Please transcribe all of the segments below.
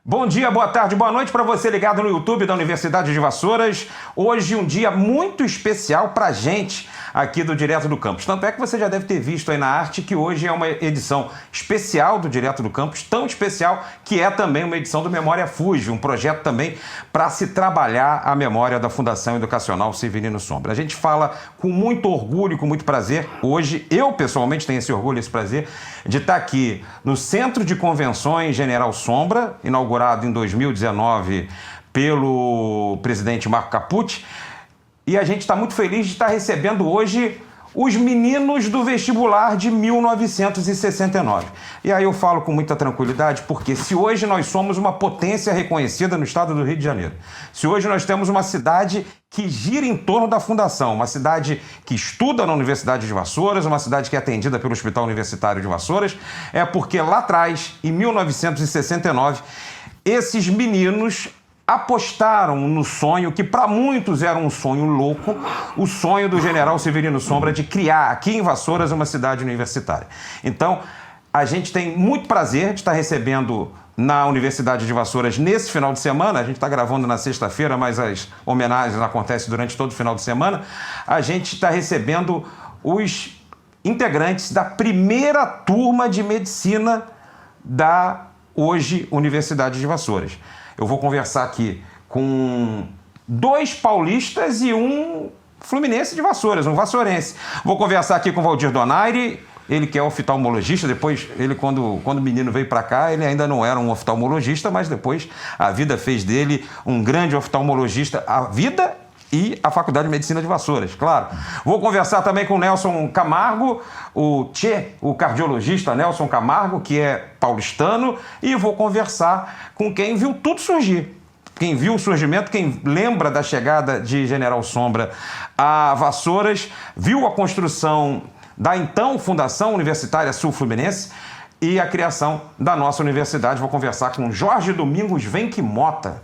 Bom dia, boa tarde, boa noite para você ligado no YouTube da Universidade de Vassouras. Hoje um dia muito especial para a gente aqui do Direto do Campus. Tanto é que você já deve ter visto aí na arte que hoje é uma edição especial do Direto do Campus, tão especial que é também uma edição do Memória Fuge, um projeto também para se trabalhar a memória da Fundação Educacional Severino Sombra. A gente fala com muito orgulho, com muito prazer. Hoje, eu pessoalmente tenho esse orgulho, esse prazer de estar aqui no Centro de Convenções General Sombra, inaugurado em 2019 pelo presidente Marco Capucci. E a gente está muito feliz de estar recebendo hoje os meninos do vestibular de 1969. E aí eu falo com muita tranquilidade, porque se hoje nós somos uma potência reconhecida no estado do Rio de Janeiro, se hoje nós temos uma cidade que gira em torno da Fundação, uma cidade que estuda na Universidade de Vassouras, uma cidade que é atendida pelo Hospital Universitário de Vassouras, é porque lá atrás, em 1969, esses meninos apostaram no sonho, que para muitos era um sonho louco, o sonho do general Severino Sombra de criar aqui em Vassouras uma cidade universitária. Então, a gente tem muito prazer de estar recebendo na Universidade de Vassouras nesse final de semana. A gente está gravando na sexta-feira, mas as homenagens acontecem durante todo o final de semana. A gente está recebendo os integrantes da primeira turma de medicina da hoje Universidade de Vassouras. Eu vou conversar aqui com dois paulistas e um fluminense de Vassouras, um vassourense. Vou conversar aqui com o Valdir Donaire, ele que é oftalmologista. Depois, ele quando o menino veio para cá, ele ainda não era um oftalmologista, mas depois a vida fez dele um grande oftalmologista. A vida e a Faculdade de Medicina de Vassouras, claro. Vou conversar também com o Nelson Camargo, o cardiologista Nelson Camargo, que é paulistano, e vou conversar com quem viu tudo surgir. Quem viu o surgimento, quem lembra da chegada de General Sombra a Vassouras, viu a construção da então Fundação Universitária Sul-Fluminense e a criação da nossa universidade. Vou conversar com Jorge Domingos Venque Mota,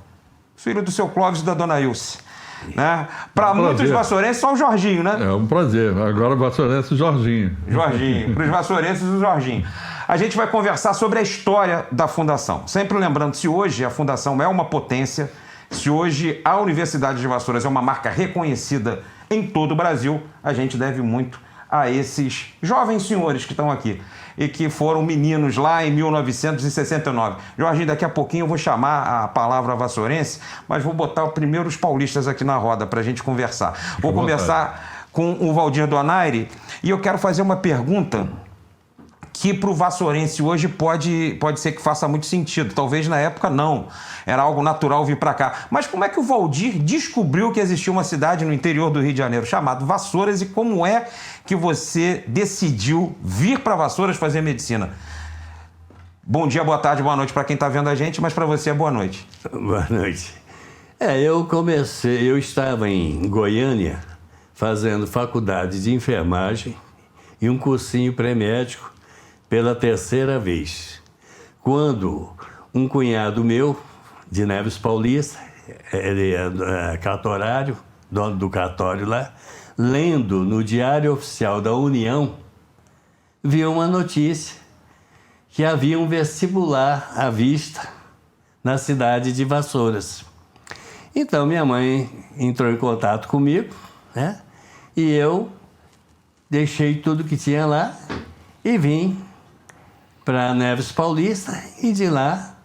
filho do seu Clóvis e da dona Ilse. Né? Para muitos vassourenses, só o Jorginho, né? É um prazer. Agora o vassourense, o Jorginho. Jorginho. Para os vassourenses, o Jorginho. A gente vai conversar sobre a história da Fundação. Sempre lembrando, se hoje a Fundação é uma potência, se hoje a Universidade de Vassouras é uma marca reconhecida em todo o Brasil, a gente deve muito a esses jovens senhores que estão aqui e que foram meninos lá em 1969. Jorginho, daqui a pouquinho eu vou chamar a palavra vassourense, mas vou botar primeiro os paulistas aqui na roda para a gente conversar. Vou conversar com o Valdir Donaire e eu quero fazer uma pergunta que para o vassourense hoje pode ser que faça muito sentido. Talvez na época não. Era algo natural vir para cá. Mas como é que o Valdir descobriu que existia uma cidade no interior do Rio de Janeiro chamada Vassouras e como é que você decidiu vir para Vassouras fazer medicina? Bom dia, boa tarde, boa noite para quem está vendo a gente, mas para você é boa noite. Boa noite. Eu estava em Goiânia fazendo faculdade de enfermagem e um cursinho pré-médico pela terceira vez, quando um cunhado meu, de Neves Paulista, ele é cartorário, dono do cartório lá, lendo no Diário Oficial da União, viu uma notícia que havia um vestibular à vista na cidade de Vassouras. Então minha mãe entrou em contato comigo, né? E eu deixei tudo que tinha lá e vim para Neves Paulista e de lá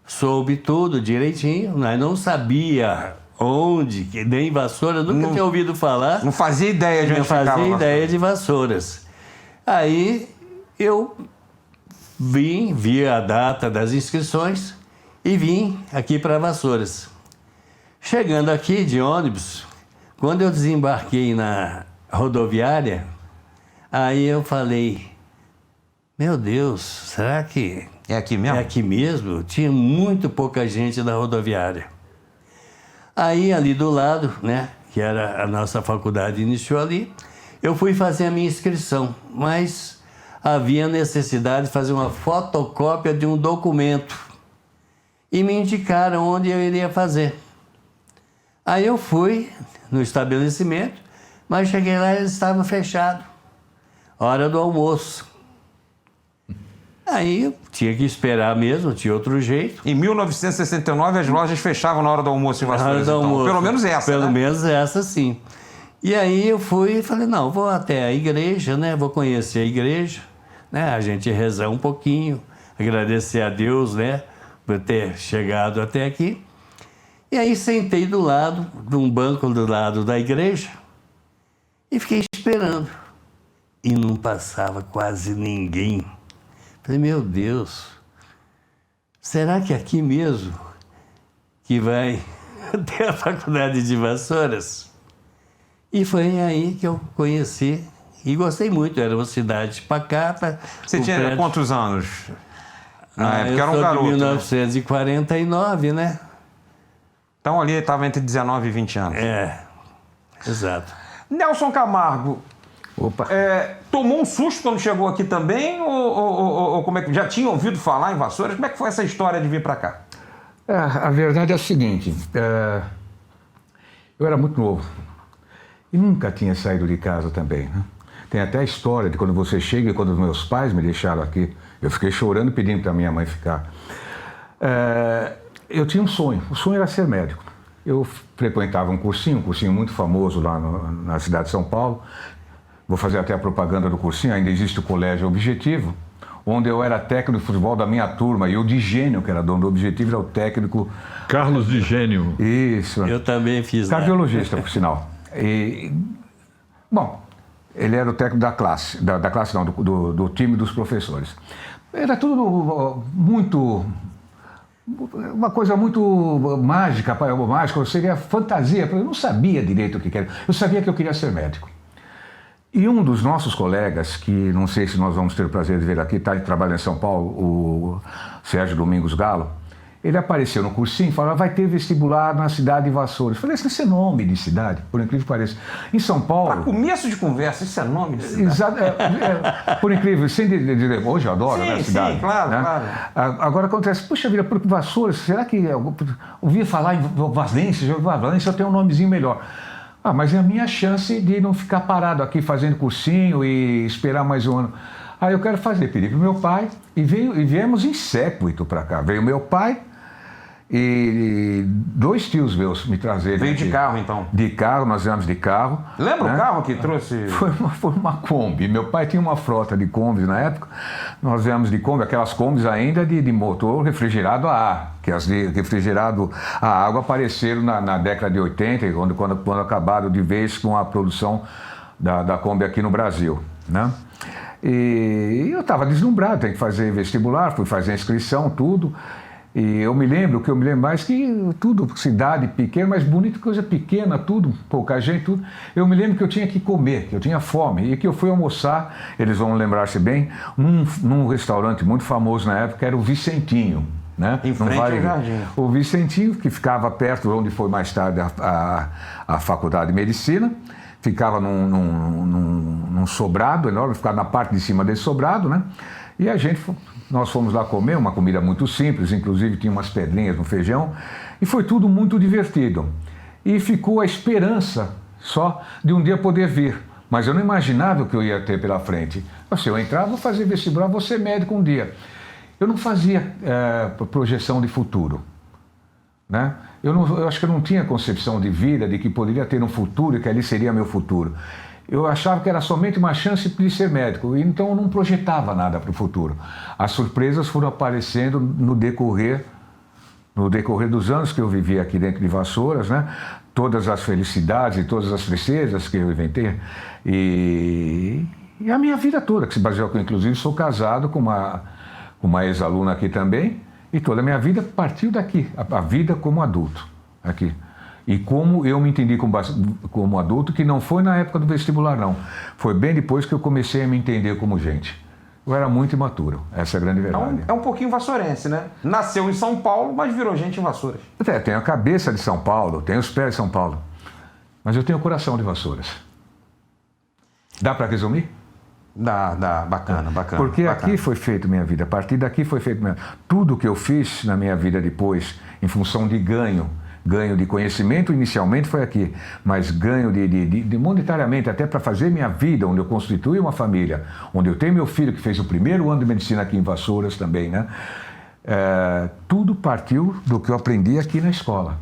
soube tudo direitinho. Nós não sabia onde, nem em Vassouras, nunca tinha ouvido falar. Não fazia ideia de onde ficava. Não fazia ideia de Vassouras. Aí eu vi a data das inscrições e vim aqui para Vassouras. Chegando aqui de ônibus, quando eu desembarquei na rodoviária, aí eu falei: meu Deus, será que é aqui mesmo? É aqui mesmo? Tinha muito pouca gente na rodoviária. Aí, ali do lado, né, que era a nossa faculdade, iniciou ali, eu fui fazer a minha inscrição, mas havia necessidade de fazer uma fotocópia de um documento e me indicaram onde eu iria fazer. Aí eu fui no estabelecimento, mas cheguei lá e ele estava fechado. Hora do almoço. Aí eu tinha que esperar mesmo, tinha outro jeito. Em 1969 as lojas fechavam na hora do almoço em Vassouras, então. Pelo menos essa, Pelo né? menos essa, sim. E aí eu fui e falei, não, vou até a igreja, né? Vou conhecer a igreja, né? A gente rezar um pouquinho, agradecer a Deus, né? Por ter chegado até aqui. E aí sentei de um banco do lado da igreja e fiquei esperando. E não passava quase ninguém. Falei, meu Deus, será que é aqui mesmo que vai ter a faculdade de Vassouras? E foi aí que eu conheci e gostei muito. Era uma cidade pacata. Você tinha quantos anos? Na época era um eu sou garoto. de 1949, né? Então ali estava entre 19 e 20 anos. É, exato. Nelson Camargo, Opa. tomou um susto quando chegou aqui também? Ou como é que já tinha ouvido falar em Vassouras? Como é que foi essa história de vir para cá? A verdade é a seguinte, eu era muito novo e nunca tinha saído de casa também, né? Tem até a história de quando você chega e quando os meus pais me deixaram aqui, eu fiquei chorando pedindo para minha mãe ficar. Eu tinha um sonho, o sonho era ser médico. Eu frequentava um cursinho muito famoso lá na cidade de São Paulo. Vou fazer até a propaganda do cursinho, ainda existe o Colégio Objetivo, onde eu era técnico de futebol da minha turma, e o Digênio, que era dono do Objetivo, era o técnico... Carlos Digênio. Isso. Eu também fiz lá. Cardiologista, por sinal. Bom, ele era o técnico da classe, da classe não, do time dos professores. Era tudo muito... Uma coisa muito mágica, seria fantasia. Eu não sabia direito o que era. Eu sabia que eu queria ser médico. E um dos nossos colegas, que não sei se nós vamos ter o prazer de ver aqui, está trabalhando em São Paulo, o Sérgio Domingos Galo, ele apareceu no cursinho e falou, vai ter vestibular na cidade de Vassouras. Eu falei, esse é nome de cidade, por incrível que pareça. Em São Paulo... Para começo de conversa, isso é nome de cidade? Exato, por incrível, sem dizer, hoje eu adoro, sim, né, a cidade. Sim, claro, né? claro. Agora acontece, puxa vida, por Vassouras, será que eu ouvi falar em Valência, eu tenho um nomezinho melhor. Mas é a minha chance de não ficar parado aqui fazendo cursinho e esperar mais um ano. Aí eu quero fazer, pedi para o meu pai e viemos em séquito para cá. Veio meu pai e dois tios meus me trazerem. Veio aqui. de carro, então? De carro, nós viemos de carro. Lembra né? o carro que trouxe? Foi uma Kombi. Meu pai tinha uma frota de Kombis na época. Nós viemos de Kombi, aquelas Kombis ainda de motor refrigerado a ar, que as de refrigerado a água apareceram na década de 80, quando acabaram de vez com a produção da Kombi aqui no Brasil, né? E eu estava deslumbrado, tem que fazer vestibular, fui fazer inscrição, tudo. E eu me lembro mais que tudo, cidade pequena, mas bonita, coisa pequena, tudo, pouca gente, tudo. Eu me lembro que eu tinha que comer, que eu tinha fome, e que eu fui almoçar, eles vão lembrar-se bem, num restaurante muito famoso na época, era o Vicentinho. Né? Em frente ao jardim. O Vicentinho, que ficava perto onde foi mais tarde a Faculdade de Medicina, ficava num sobrado enorme, ficava na parte de cima desse sobrado, né? E nós fomos lá comer, uma comida muito simples, inclusive tinha umas pedrinhas no feijão, e foi tudo muito divertido. E ficou a esperança só de um dia poder vir, mas eu não imaginava o que eu ia ter pela frente. Se eu entrar, vou fazer vestibular, vou ser médico um dia. Eu não fazia projeção de futuro, né? Eu acho que eu não tinha concepção de vida, de que poderia ter um futuro e que ali seria meu futuro. Eu achava que era somente uma chance de ser médico, e então eu não projetava nada para o futuro. As surpresas foram aparecendo no decorrer dos anos que eu vivi aqui dentro de Vassouras, né? Todas as felicidades e todas as tristezas que eu inventei. E a minha vida toda, que se baseou, inclusive sou casado com uma ex-aluna aqui também, e toda a minha vida partiu daqui, a vida como adulto aqui. E como eu me entendi como adulto, que não foi na época do vestibular, não. Foi bem depois que eu comecei a me entender como gente. Eu era muito imaturo, essa é a grande verdade. É um pouquinho vassourense, né? Nasceu em São Paulo, mas virou gente em Vassouras. Tenho a cabeça de São Paulo, tenho os pés de São Paulo, mas eu tenho o coração de Vassouras. Dá para resumir? Dá, bacana. Porque bacana. aqui foi feita minha vida, a partir daqui foi feito minha vida. Tudo que eu fiz na minha vida depois, em função de ganho, Ganho de conhecimento inicialmente foi aqui, mas ganho de monetariamente, até para fazer minha vida, onde eu constituí uma família, onde eu tenho meu filho que fez o primeiro ano de medicina aqui em Vassouras também, né? Tudo partiu do que eu aprendi aqui na escola.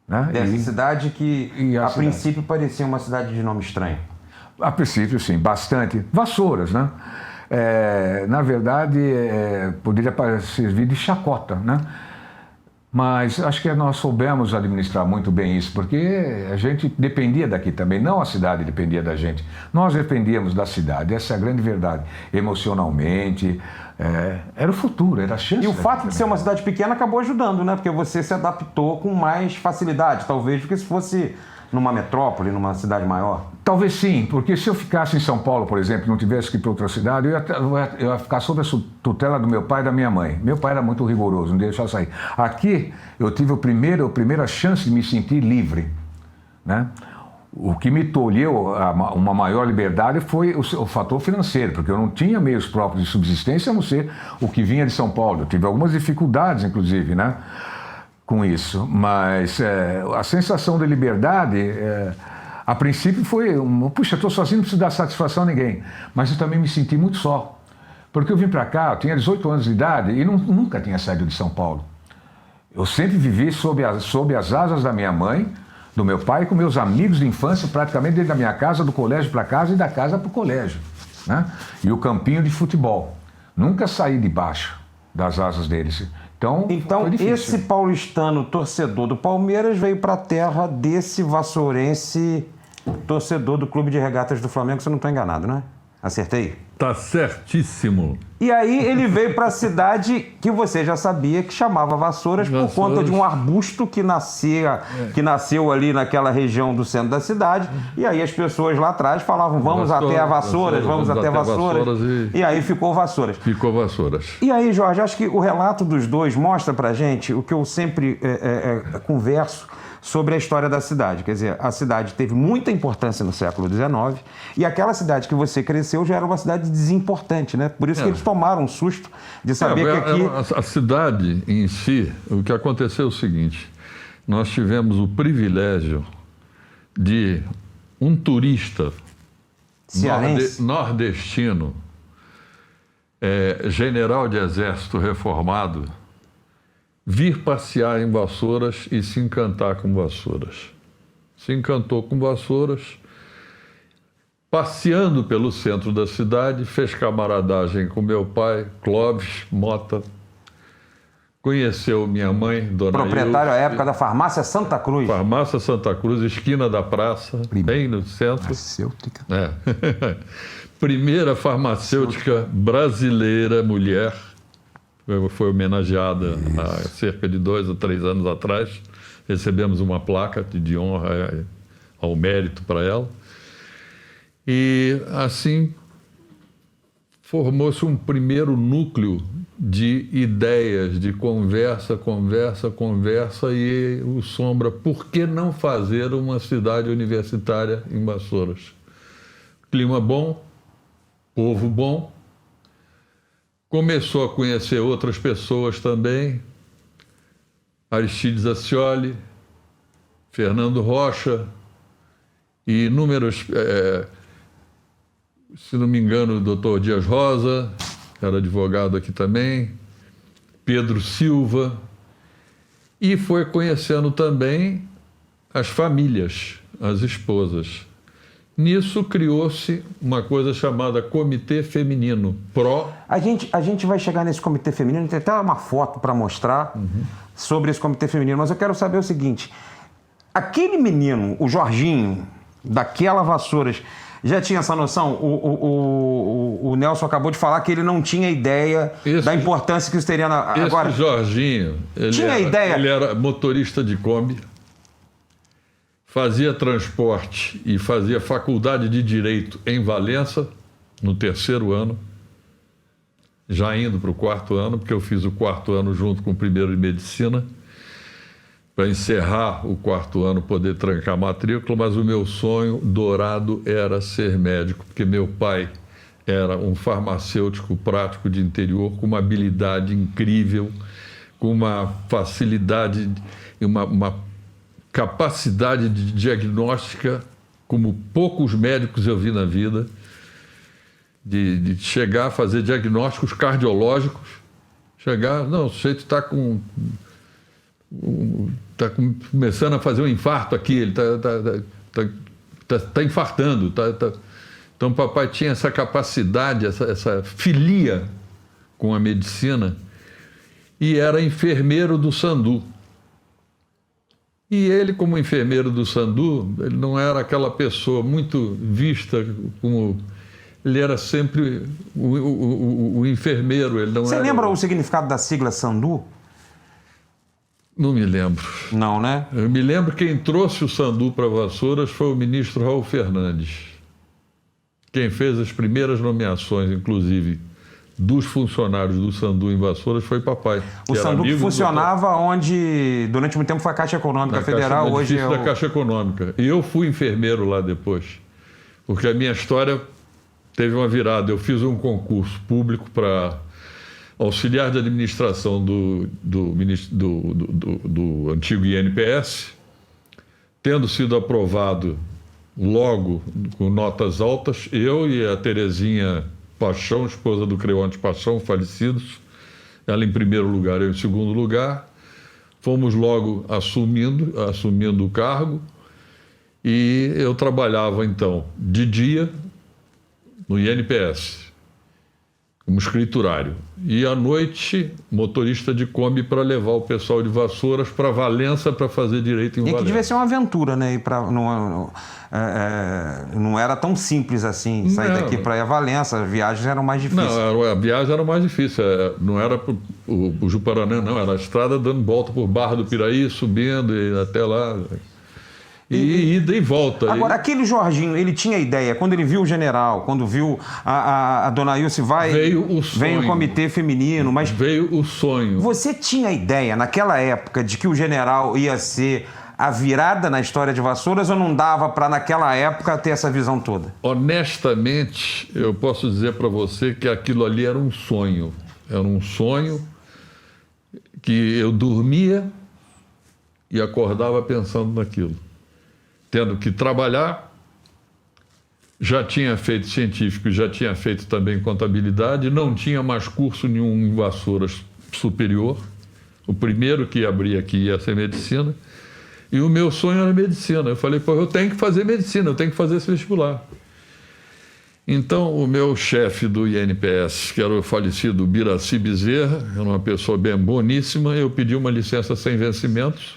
Né? Dessa cidade que, a cidade. princípio, parecia uma cidade de nome estranho. A princípio, sim, bastante. Vassouras, né? Na verdade, poderia servir de chacota, né? Mas acho que nós soubemos administrar muito bem isso, porque a gente dependia daqui também, não a cidade dependia da gente. Nós dependíamos da cidade, essa é a grande verdade. Emocionalmente, era o futuro, era a chance. E o fato de ser uma cidade pequena acabou ajudando, né? Porque você se adaptou com mais facilidade, talvez, do que se fosse numa metrópole, numa cidade maior. Talvez sim, porque se eu ficasse em São Paulo, por exemplo, não tivesse que ir para outra cidade, eu ia ficar sob a tutela do meu pai e da minha mãe. Meu pai era muito rigoroso, não deixava sair. Aqui eu tive a primeira chance de me sentir livre, né? O que me tolheu uma maior liberdade foi o fator financeiro, porque eu não tinha meios próprios de subsistência, a não ser o que vinha de São Paulo. Eu tive algumas dificuldades, inclusive, né, com isso. Mas a sensação de liberdade, a princípio foi, puxa, estou sozinho, não preciso dar satisfação a ninguém. Mas eu também me senti muito só. Porque eu vim para cá, eu tinha 18 anos de idade e nunca tinha saído de São Paulo. Eu sempre vivi sob as asas da minha mãe, do meu pai, com meus amigos de infância, praticamente desde a minha casa, do colégio para casa e da casa para o colégio, né? E o campinho de futebol. Nunca saí debaixo das asas deles. Então esse paulistano torcedor do Palmeiras veio para a terra desse vassourense torcedor do Clube de Regatas do Flamengo, se eu não estou enganado, né? Acertei? Tá certíssimo. E aí ele veio para a cidade que você já sabia que chamava Vassouras por conta de um arbusto que nasceu ali naquela região do centro da cidade. E aí as pessoas lá atrás falavam, vamos até a Vassouras, vamos até Vassouras. E aí ficou Vassouras. Ficou Vassouras. E aí, Jorge, acho que o relato dos dois mostra pra gente o que eu sempre converso sobre a história da cidade. Quer dizer, a cidade teve muita importância no século XIX e aquela cidade que você cresceu já era uma cidade desimportante, né? Por isso que eles tomaram um susto de saber que aqui... A cidade em si, o que aconteceu é o seguinte, nós tivemos o privilégio de um turista nordestino, general de exército reformado, vir passear em Vassouras e se encantar com Vassouras. Se encantou com Vassouras, passeando pelo centro da cidade, fez camaradagem com meu pai, Clóvis Mota, conheceu minha mãe, Dona proprietário à época da Farmácia Santa Cruz. Farmácia Santa Cruz, esquina da praça, bem no centro. Farmacêutica. Primeira farmacêutica brasileira, mulher. Foi homenageada há cerca de 2 ou 3 anos atrás. Recebemos uma placa de honra ao mérito para ela. E, assim, formou-se um primeiro núcleo de ideias, de conversa, e o Sombra, por que não fazer uma cidade universitária em Vassouras? Clima bom, povo bom. Começou a conhecer outras pessoas também, Aristides Ascioli, Fernando Rocha e inúmeros, se não me engano, o doutor Dias Rosa, que era advogado aqui também, Pedro Silva, e foi conhecendo também as famílias, as esposas. Nisso criou-se uma coisa chamada Comitê Feminino Pro. A gente vai chegar nesse Comitê Feminino, tem até uma foto para mostrar sobre esse Comitê Feminino, mas eu quero saber o seguinte, aquele menino, o Jorginho, daquela Vassouras, já tinha essa noção? O Nelson acabou de falar que ele não tinha ideia da importância que isso teria agora. Esse Jorginho, ele era motorista de Kombi, fazia transporte e fazia faculdade de Direito em Valença, no 3º ano, já indo para o 4º ano, porque eu fiz o 4º ano junto com o 1º de Medicina, para encerrar o 4º ano, poder trancar a matrícula, mas o meu sonho dourado era ser médico, porque meu pai era um farmacêutico prático de interior, com uma habilidade incrível, com uma facilidade e uma capacidade de diagnóstica como poucos médicos eu vi na vida, de chegar a fazer diagnósticos cardiológicos, não, o sujeito está começando a fazer um infarto aqui, ele está infartando. Então, papai tinha essa capacidade, essa filia com a medicina, e era enfermeiro do Sandu. E ele, como enfermeiro do Sandu, ele não era aquela pessoa muito vista como... Ele era sempre o enfermeiro. Ele não Você era... lembra o significado da sigla Sandu? Não me lembro. Não, né? Eu me lembro que quem trouxe o Sandu para Vassouras foi o ministro Raul Fernandes. Quem fez as primeiras nomeações, inclusive, dos funcionários do Sandu em Vassouras foi papai. O Sandu que funcionava onde, durante muito tempo, foi a Caixa Econômica Federal, hoje é da Caixa Econômica. E eu fui enfermeiro lá depois, porque a minha história teve uma virada. Eu fiz um concurso público para auxiliar de administração do antigo INPS, tendo sido aprovado logo com notas altas, eu e a Terezinha Paixão, esposa do Creonte Paixão, falecidos, ela em primeiro lugar, eu em segundo lugar, fomos logo assumindo o cargo, e eu trabalhava então de dia no INPS, como escriturário, e à noite motorista de Kombi para levar o pessoal de Vassouras para Valença para fazer direito em Valença. E que devia ser uma aventura, né? Não era tão simples assim, sair daqui para ir a Valença, as viagens eram mais difíceis. Não, a viagem era mais difícil, não era o Juparanã, não, era a estrada dando volta por Barra do Piraí, subindo e até lá... E ida e volta. Agora, aquele Jorginho, ele tinha ideia, quando ele viu o general, quando viu a dona Ilse vem o comitê feminino, mas... Veio o sonho. Você tinha ideia, naquela época, de que o general ia ser a virada na história de Vassouras, ou não dava para, naquela época, ter essa visão toda? Honestamente, eu posso dizer para você que aquilo ali era um sonho. Era um sonho que eu dormia e acordava pensando naquilo. Tendo que trabalhar, já tinha feito científico, já tinha feito também contabilidade, não tinha mais curso nenhum em Vassouras superior. O primeiro que ia abrir aqui ia ser medicina, e o meu sonho era medicina. Eu falei, eu tenho que fazer medicina, eu tenho que fazer esse vestibular. Então, o meu chefe do INPS, que era o falecido Biraci Bezerra, era uma pessoa bem boníssima, eu pedi uma licença sem vencimentos,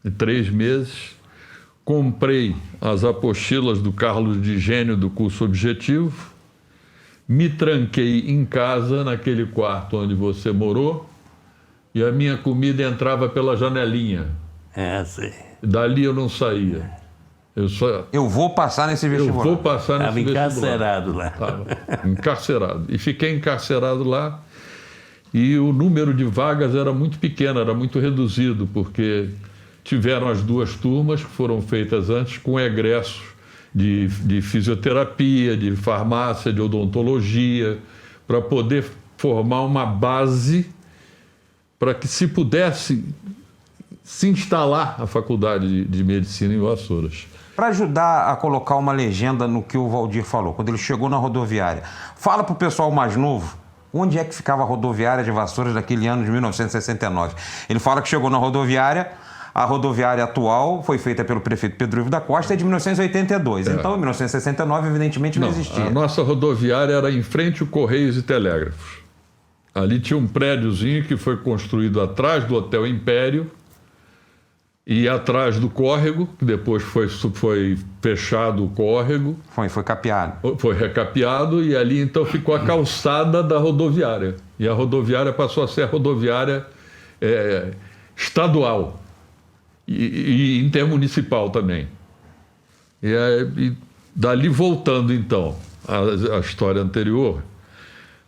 de 3 meses, comprei as apostilas do Carlos de Gênio do curso objetivo, me tranquei em casa, naquele quarto onde você morou, e a minha comida entrava pela janelinha. Sim. Dali eu não saía. Eu vou passar nesse vestibular. Eu vou passar nesse vestibular. Estava encarcerado lá. Estava encarcerado. E fiquei encarcerado lá, e o número de vagas era muito pequeno, era muito reduzido, porque... Tiveram as 2 turmas que foram feitas antes com egressos de fisioterapia, de farmácia, de odontologia, para poder formar uma base para que se pudesse se instalar a faculdade de medicina em Vassouras. Para ajudar a colocar uma legenda no que o Valdir falou, quando ele chegou na rodoviária, fala para o pessoal mais novo, onde é que ficava a rodoviária de Vassouras daquele ano de 1969. Ele fala que chegou na rodoviária... A rodoviária atual foi feita pelo prefeito Pedro Ivo da Costa, é de 1982. Então, em 1969, evidentemente, não existia. A nossa rodoviária era em frente ao Correios e Telégrafos. Ali tinha um prédiozinho que foi construído atrás do Hotel Império e atrás do córrego, que depois foi fechado o córrego. Foi capeado. Foi recapeado e ali, então, ficou a calçada da rodoviária. E a rodoviária passou a ser a rodoviária estadual. E intermunicipal também. E dali voltando, então, à história anterior,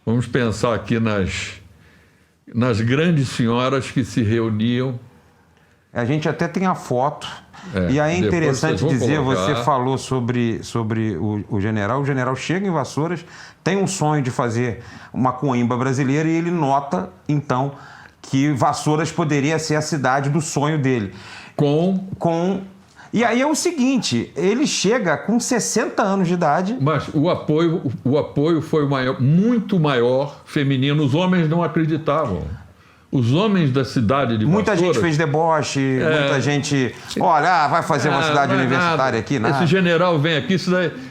vamos pensar aqui nas grandes senhoras que se reuniam. A gente até tem a foto. E aí é interessante dizer, você falou sobre o general. O general chega em Vassouras, tem um sonho de fazer uma coimba brasileira e ele nota, então, que Vassouras poderia ser a cidade do sonho dele. E aí é o seguinte, ele chega com 60 anos de idade. Mas o apoio foi muito maior feminino. Os homens não acreditavam. Os homens da cidade de Muita Vassouras, gente fez deboche, muita gente... Olha, vai fazer uma cidade universitária nada. aqui, nada. Esse general vem aqui,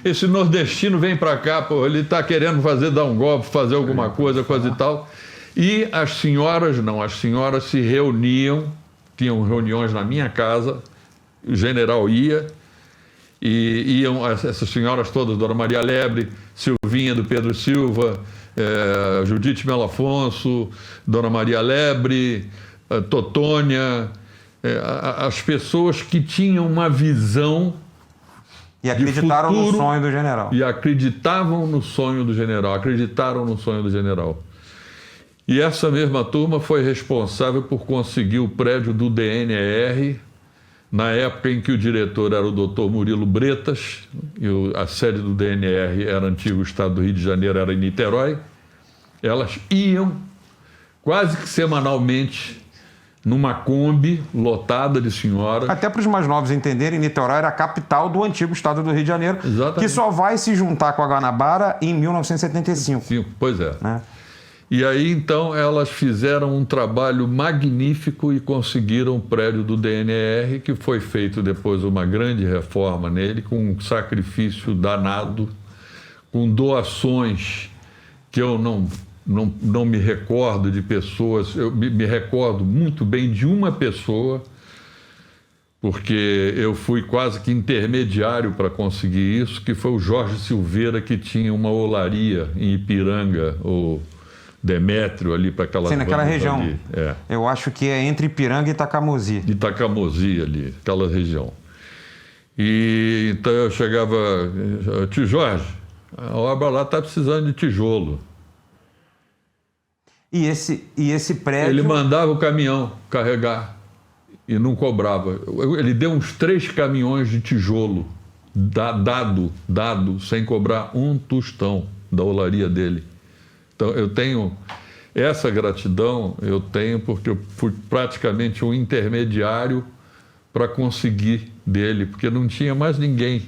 esse nordestino vem para cá, pô, ele está querendo dar um golpe, fazer alguma coisa e tal. E as senhoras não, as senhoras se reuniam, tinham reuniões na minha casa, o general ia, e iam essas senhoras todas, Dona Maria Lebre, Silvinha do Pedro Silva, Judite Melo Afonso, Dona Maria Lebre, Totônia, as pessoas que tinham uma visão e acreditaram no sonho do general. E acreditavam no sonho do general, acreditaram no sonho do general. E essa mesma turma foi responsável por conseguir o prédio do DNR, na época em que o diretor era o doutor Murilo Bretas, e a sede do DNR era antigo estado do Rio de Janeiro, era em Niterói. Elas iam quase que semanalmente numa Kombi lotada de senhoras. Até para os mais novos entenderem, Niterói era a capital do antigo estado do Rio de Janeiro, Exatamente. que só vai se juntar com a Guanabara em 1975. Sim, pois é. E aí, então, elas fizeram um trabalho magnífico e conseguiram o prédio do DNR, que foi feito depois uma grande reforma nele, com um sacrifício danado, com doações que eu não me recordo de pessoas. Eu me recordo muito bem de uma pessoa, porque eu fui quase que intermediário para conseguir isso, que foi o Jorge Silveira, que tinha uma olaria em Ipiranga, ou Demétrio, ali para aquela... Sim, naquela região. Ali. Eu acho que é entre Ipiranga e Itacamozi. Itacamozi ali, aquela região. E então eu chegava, tio Jorge, a obra lá está precisando de tijolo. E esse prédio... Ele mandava o caminhão carregar e não cobrava. Ele deu uns 3 caminhões de tijolo, dado, sem cobrar um tostão da olaria dele. Então, eu tenho essa gratidão, porque eu fui praticamente um intermediário para conseguir dele, porque não tinha mais ninguém.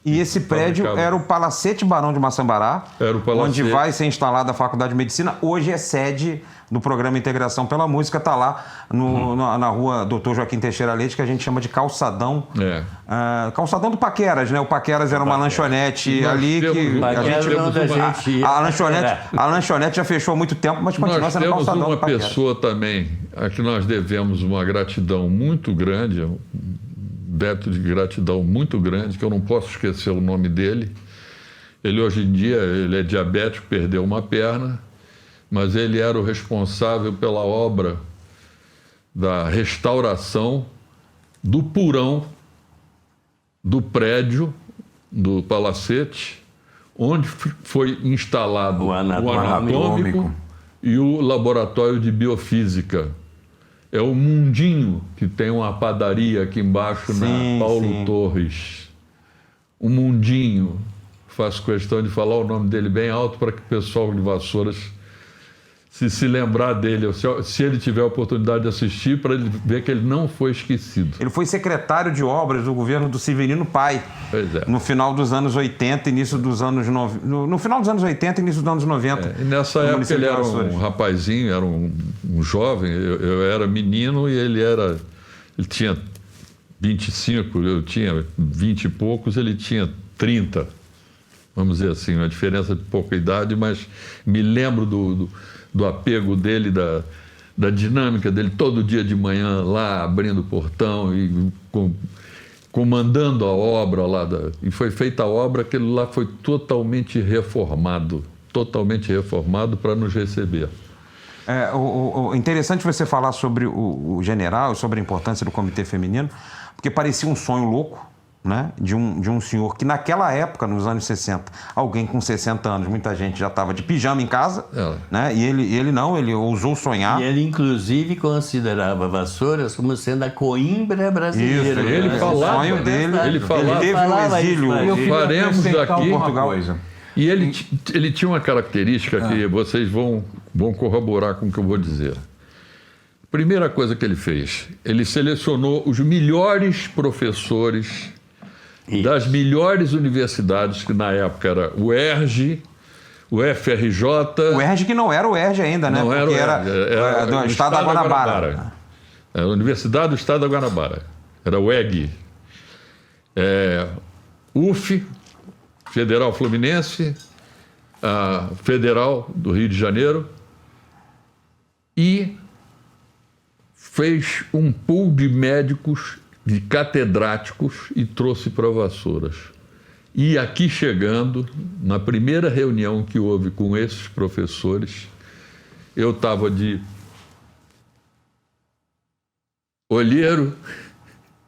E esse prédio era o Palacete Barão de Maçambará, era o Palacete, onde vai ser instalada a Faculdade de Medicina. Hoje é sede do programa Integração pela Música, está lá na rua Dr. Joaquim Teixeira Leite, que a gente chama de Calçadão. Calçadão do Paqueras, né? O Paqueras era uma lanchonete ali que a lanchonete já fechou há muito tempo, mas continua sendo Calçadão do Paqueras. Nós temos uma pessoa também a que nós devemos uma gratidão muito grande, um débito de gratidão muito grande, que eu não posso esquecer o nome dele. Ele hoje em dia ele é diabético, perdeu uma perna, mas ele era o responsável pela obra da restauração do porão do prédio do Palacete, onde foi instalado o anatômico e o laboratório de biofísica. É o Mundinho, que tem uma padaria aqui embaixo na Paulo Torres. O Mundinho, faço questão de falar o nome dele bem alto para que o pessoal de Vassouras se lembrar dele, se ele tiver a oportunidade de assistir, para ele ver que ele não foi esquecido. Ele foi secretário de obras do governo do Severino Pai. Pois é. No final dos anos 80, início dos anos... No final dos anos 80 e início dos anos 90. E nessa época ele era um rapazinho, era um jovem, eu era menino e ele tinha 25, eu tinha 20 e poucos, ele tinha 30. Vamos dizer assim, uma diferença de pouca idade, mas me lembro do apego dele, da dinâmica dele, todo dia de manhã lá, abrindo o portão e comandando a obra lá. E foi feita a obra, aquilo lá foi totalmente reformado para nos receber. Interessante você falar sobre o general, sobre a importância do Comitê Feminino, porque parecia um sonho louco, né? de um senhor que naquela época, nos anos 60, alguém com 60 anos, muita gente já estava de pijama em casa, né? e ele ousou sonhar. E ele, inclusive, considerava Vassouras como sendo a Coimbra brasileira. Isso, ele falava, o sonho dele, ele teve um exílio. Faremos daqui Portugal. E ele tinha uma característica que vocês vão corroborar com o que eu vou dizer. Primeira coisa que ele fez, ele selecionou os melhores professores das melhores universidades, que na época era o ERJ, o FRJ... O ERJ que não era o ERJ ainda, né? Não era o ERJ, era do Estado da Guanabara. Era a Universidade do Estado da Guanabara. Era o EG. UF, Federal Fluminense, a Federal do Rio de Janeiro, e fez um pool de médicos, de catedráticos, e trouxe para Vassouras. E aqui chegando, na primeira reunião que houve com esses professores, eu estava de olheiro,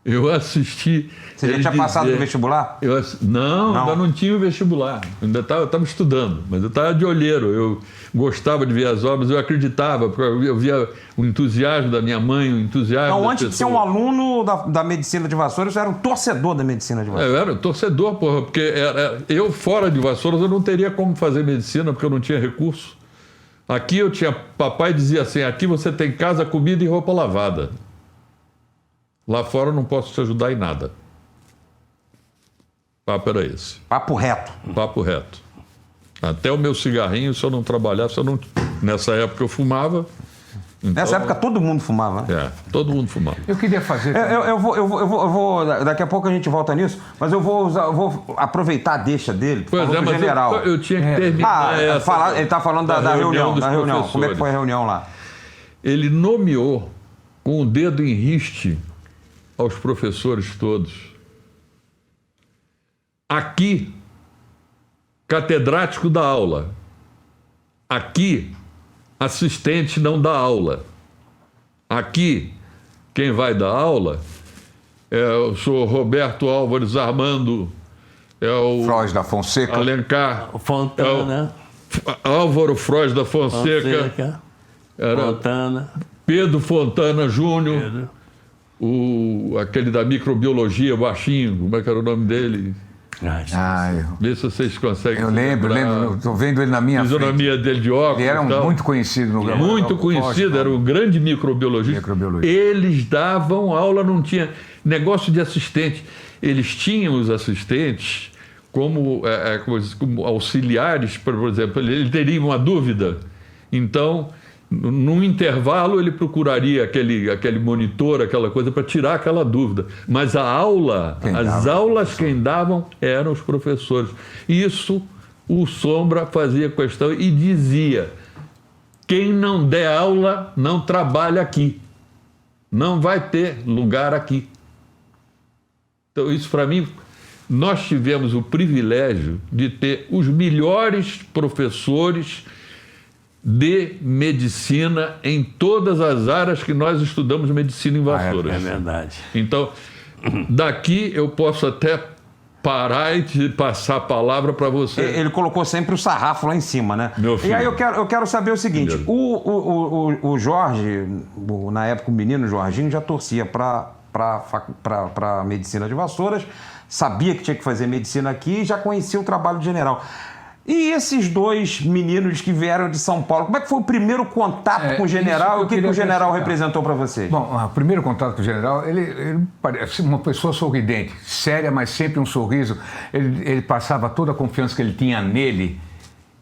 eu assisti... Você já tinha passado no vestibular? Não, ainda não tinha o vestibular. Eu estava estudando, mas eu estava de olheiro. Eu gostava de ver as obras, eu acreditava, porque eu via o entusiasmo da minha mãe, o entusiasmo Então, das antes de ser um aluno da medicina de Vassouras, você era um torcedor da medicina de Vassouras? Eu era torcedor, porra, porque eu fora de Vassouras eu não teria como fazer medicina, porque eu não tinha recurso. Aqui eu tinha... Papai dizia assim, aqui você tem casa, comida e roupa lavada. Lá fora eu não posso te ajudar em nada. Papo era esse. Papo reto. Papo reto. Até o meu cigarrinho, se eu não trabalhasse, nessa época eu fumava. Então, nessa época todo mundo fumava, né? Todo mundo fumava. Eu queria fazer... Eu vou... Daqui a pouco a gente volta nisso, mas eu vou aproveitar a deixa dele. Pois é, mas general. Eu tinha que terminar ele está falando da reunião. Como é que foi a reunião lá? Ele nomeou com o dedo em riste aos professores todos. Aqui, catedrático dá aula. Aqui, assistente não dá aula. Aqui, quem vai dar aula é o senhor Roberto Álvares Armando, é o Frois da Fonseca, Alencar, Fontana, Álvaro Frois da Fonseca, Fontana, Pedro Fontana Júnior, aquele da microbiologia, baixinho, como é que era o nome dele? Vê se vocês conseguem. Eu lembro, estou vendo ele na minha frente. Fisionomia dele de óculos. Ele era muito conhecido no lugar. Muito conhecido, era um grande microbiologista. Eles davam aula, não tinha negócio de assistente. Eles tinham os assistentes como auxiliares, por exemplo, ele teria uma dúvida. Então, num intervalo, ele procuraria aquele monitor, aquela coisa, para tirar aquela dúvida. Mas as aulas quem davam eram os professores. Isso o Sombra fazia questão e dizia: quem não der aula não trabalha aqui. Não vai ter lugar aqui. Então, isso para mim, nós tivemos o privilégio de ter os melhores professores de medicina em todas as áreas que nós estudamos medicina em Vassouras. É verdade. Então, daqui eu posso até parar e te passar a palavra para você. Ele colocou sempre o sarrafo lá em cima, né? Meu filho. E aí eu quero saber o seguinte, o Jorge, na época o menino Jorginho, já torcia para medicina de Vassouras, sabia que tinha que fazer medicina aqui e já conhecia o trabalho do general. E esses dois meninos que vieram de São Paulo, como é que foi o primeiro contato com o general e o que o general representou para vocês? Bom, o primeiro contato com o general, ele parece uma pessoa sorridente, séria, mas sempre um sorriso. Ele passava toda a confiança que ele tinha nele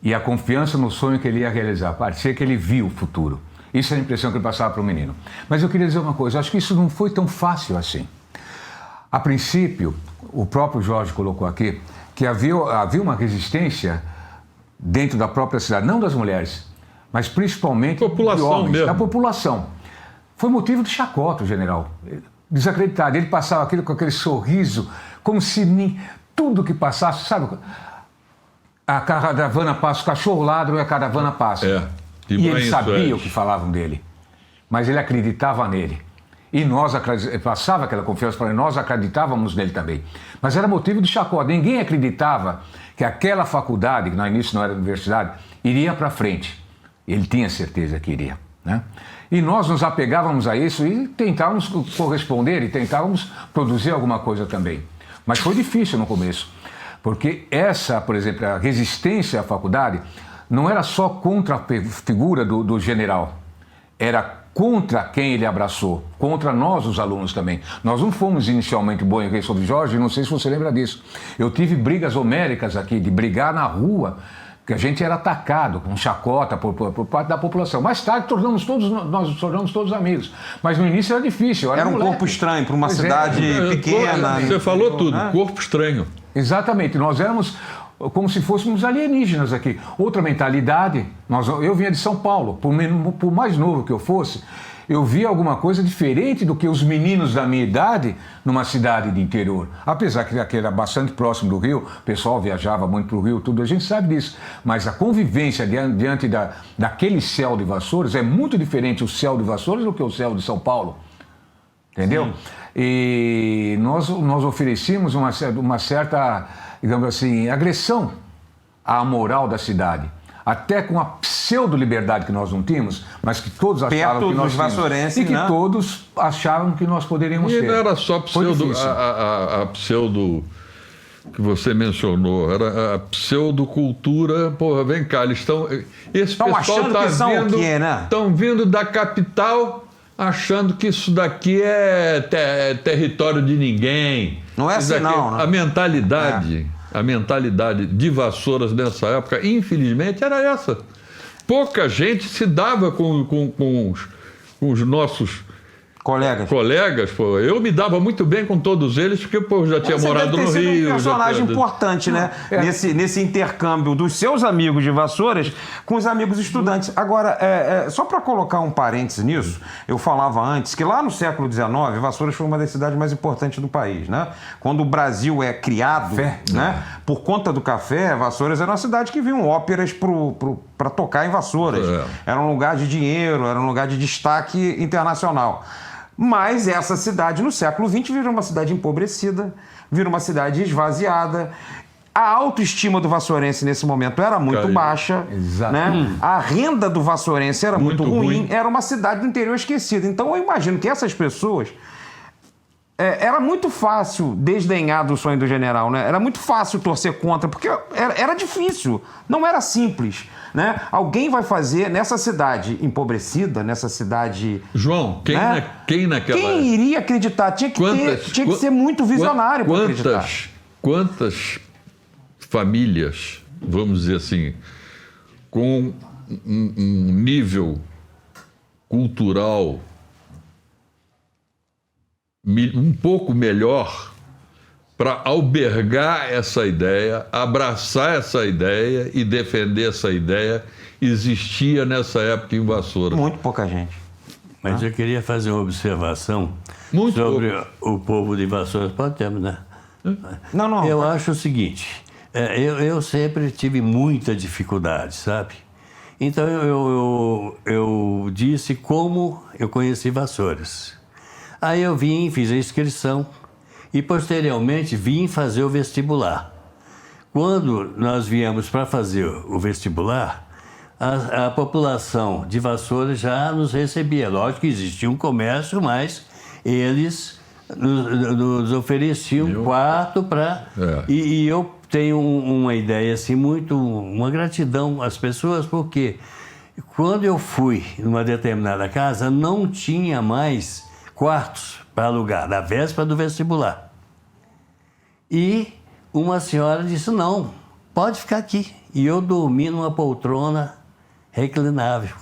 e a confiança no sonho que ele ia realizar. Parecia que ele via o futuro. Isso é a impressão que ele passava para o menino. Mas eu queria dizer uma coisa, acho que isso não foi tão fácil assim. A princípio, o próprio Jorge colocou aqui que havia uma resistência dentro da própria cidade, não das mulheres, mas principalmente de homens, da população. Foi motivo de chacota, o general. Desacreditado. Ele passava aquilo com aquele sorriso, como se tudo que passasse, sabe? A caravana passa, o cachorro ladra e a caravana passa. E ele sabia o que falavam dele, mas ele acreditava nele. E passava aquela confiança para nós acreditávamos nele também. Mas era motivo de chacota. Ninguém acreditava que aquela faculdade, que no início não era universidade, iria para frente. Ele tinha certeza que iria, né? E nós nos apegávamos a isso e tentávamos corresponder e tentávamos produzir alguma coisa também. Mas foi difícil no começo, porque por exemplo, a resistência à faculdade não era só contra a figura do general, era contra quem ele abraçou, contra nós, os alunos também. Nós não fomos inicialmente Bom Rei São Jorge, não sei se você lembra disso. Eu tive brigas homéricas aqui, de brigar na rua, que a gente era atacado com chacota por parte da população. Mais tarde nós nos tornamos todos amigos. Mas no início era difícil. Era um corpo estranho para uma cidade pequena. Você falou tudo, né? Corpo estranho. Exatamente, nós éramos como se fôssemos alienígenas aqui. Outra mentalidade, eu vinha de São Paulo, por mais novo que eu fosse, eu via alguma coisa diferente do que os meninos da minha idade numa cidade de interior. Apesar que era bastante próximo do Rio, o pessoal viajava muito para o Rio, tudo, a gente sabe disso. Mas a convivência diante daquele céu de Vassouras é muito diferente o céu de Vassouras do que o céu de São Paulo. Entendeu? Sim. E nós oferecíamos uma certa, digamos assim, agressão à moral da cidade. Até com a pseudo-liberdade que nós não tínhamos, mas que todos achavam que nós tínhamos. E que todos achavam que nós poderíamos ter. E não era só a pseudo que você mencionou, era a pseudocultura. Porra, vem cá, eles estão... Esse pessoal achando que são o quê, né? Estão vindo da capital achando que isso daqui é território de ninguém. Não é assim, não. A mentalidade... A mentalidade de Vassouras nessa época, infelizmente, era essa. Pouca gente se dava com os nossos colegas. Pô. Eu me dava muito bem com todos eles, porque eu já tinha morado no Rio. Um personagem importante, né? Nesse intercâmbio dos seus amigos de Vassouras com os amigos estudantes. Agora, só para colocar um parênteses nisso, eu falava antes que lá no século XIX, Vassouras foi uma das cidades mais importantes do país, né? Quando o Brasil é criado, né? Por conta do café, Vassouras era uma cidade que vinham óperas para tocar em Vassouras. Era um lugar de dinheiro, era um lugar de destaque internacional. Mas essa cidade, no século XX, virou uma cidade empobrecida, virou uma cidade esvaziada. A autoestima do vassourense nesse momento era muito baixa. Né? A renda do vassourense era muito ruim. Era uma cidade do interior esquecida. Então eu imagino que essas pessoas... era muito fácil desdenhar do sonho do general, né? Era muito fácil torcer contra, porque era difícil, não era simples, né? Alguém vai fazer nessa cidade empobrecida, nessa cidade... João, quem naquela... Quem iria acreditar? Tinha que ser muito visionário para acreditar. Quantas famílias, vamos dizer assim, com um nível cultural um pouco melhor para albergar essa ideia, abraçar essa ideia e defender essa ideia, existia nessa época em Vassouras. Muito pouca gente. Mas eu queria fazer uma observação sobre o povo de Vassouras. Pode ter, né? Não. Eu acho o seguinte, eu sempre tive muita dificuldade, sabe? Então eu disse como eu conheci Vassouras. Aí eu fiz a inscrição e, posteriormente, vim fazer o vestibular. Quando nós viemos para fazer o vestibular, a população de Vassouras já nos recebia. Lógico que existia um comércio, mas eles nos ofereciam um quarto para... E eu tenho uma ideia, assim, uma gratidão às pessoas, porque quando eu fui numa determinada casa, não tinha mais quartos para alugar, na véspera do vestibular. E uma senhora disse, não, pode ficar aqui. E eu dormi numa poltrona reclinável.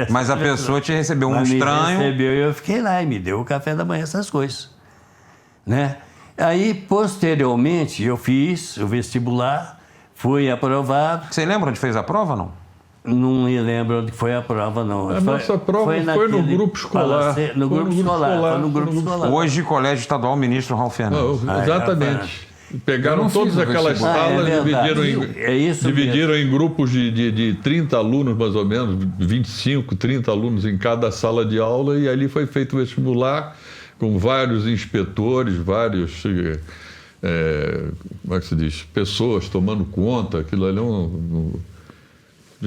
Mas a pessoa te recebeu um estranho... Me recebeu e eu fiquei lá e me deu o café da manhã, essas coisas. Né? Aí, posteriormente, eu fiz o vestibular, fui aprovado. Você lembra onde fez a prova, não? Não me lembro onde foi a prova, não. A nossa prova foi no grupo escolar. No grupo escolar. Hoje, Colégio Estadual Ministro Raul Fernandes. Exatamente. Pegaram todas aquelas salas, dividiram em grupos de 30 alunos, mais ou menos, 25, 30 alunos em cada sala de aula, e ali foi feito o vestibular com vários inspetores, vários... como é que se diz? Pessoas tomando conta. Aquilo ali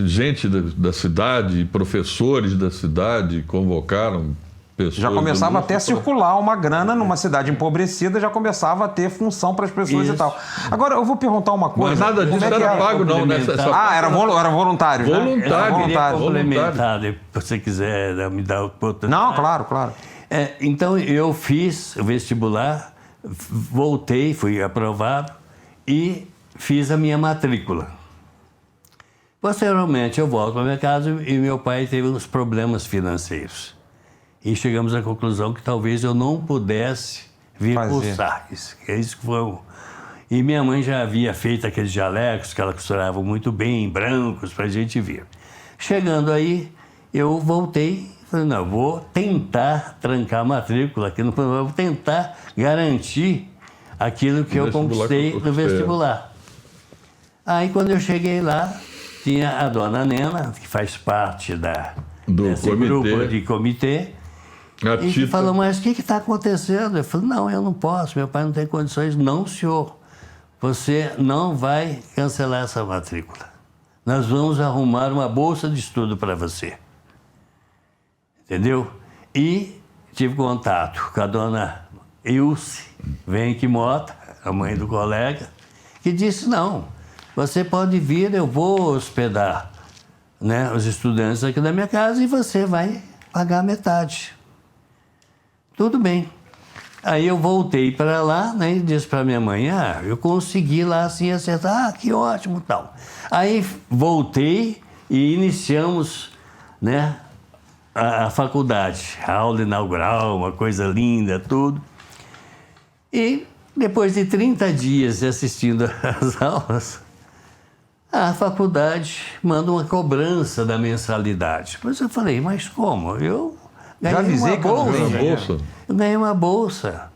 gente da cidade, professores da cidade convocaram pessoas. Já começava do até a Lúcio circular uma grana numa cidade empobrecida, já começava a ter função para as pessoas Isso. e tal. Agora, eu vou perguntar uma coisa. Mas nada disso Como é que era pago, não, né? Era voluntário, né? Voluntário. Era Eu queria voluntário. complementar, se você quiser me dar oportunidade. Não, claro. Então, eu fiz o vestibular, voltei, fui aprovado e fiz a minha matrícula. Posteriormente, eu volto para minha casa e meu pai teve uns problemas financeiros. E chegamos à conclusão que talvez eu não pudesse vir cursar. Isso que foi. E minha mãe já havia feito aqueles jalecos que ela costurava muito bem, brancos, para a gente ver. Chegando aí, eu voltei, falei, não, vou tentar trancar a matrícula aqui, vou tentar garantir aquilo que eu conquistei no vestibular. Aí, quando eu cheguei lá, tinha a dona Nena, que faz parte desse grupo de comitê, e que falou, mas o que está acontecendo? Eu falei, não, eu não posso, meu pai não tem condições. Não, senhor, você não vai cancelar essa matrícula. Nós vamos arrumar uma bolsa de estudo para você. Entendeu? E tive contato com a dona Ilse Venque Mota, a mãe do colega, que disse, não, você pode vir, eu vou hospedar, né, os estudantes aqui da minha casa e você vai pagar metade. Tudo bem. Aí eu voltei para lá, né, e disse para minha mãe, eu consegui lá assim acertar, que ótimo, tal. Aí voltei e iniciamos, né, a faculdade, a aula inaugural, uma coisa linda, tudo. E depois de 30 dias assistindo às aulas, a faculdade manda uma cobrança da mensalidade. Mas eu falei, mas como? Eu ganhei uma bolsa. Eu ganhei uma bolsa.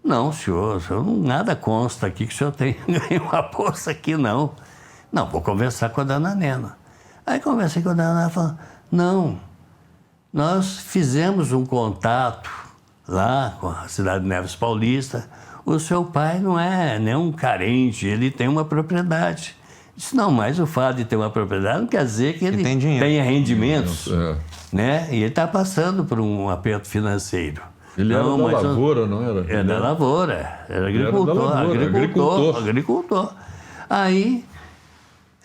Não, senhor, nada consta aqui que o senhor tenha ganhei uma bolsa aqui, não. Não, vou conversar com a dona Nena. Aí conversei com a dona Nena e falou, não, nós fizemos um contato lá com a cidade de Neves Paulista. O seu pai não é nenhum carente, ele tem uma propriedade. Disse, não, mas o fato de ter uma propriedade não quer dizer que ele tenha rendimentos, né? E ele está passando por um aperto financeiro. Ele era da lavoura, não era? Era da lavoura, era agricultor. Aí,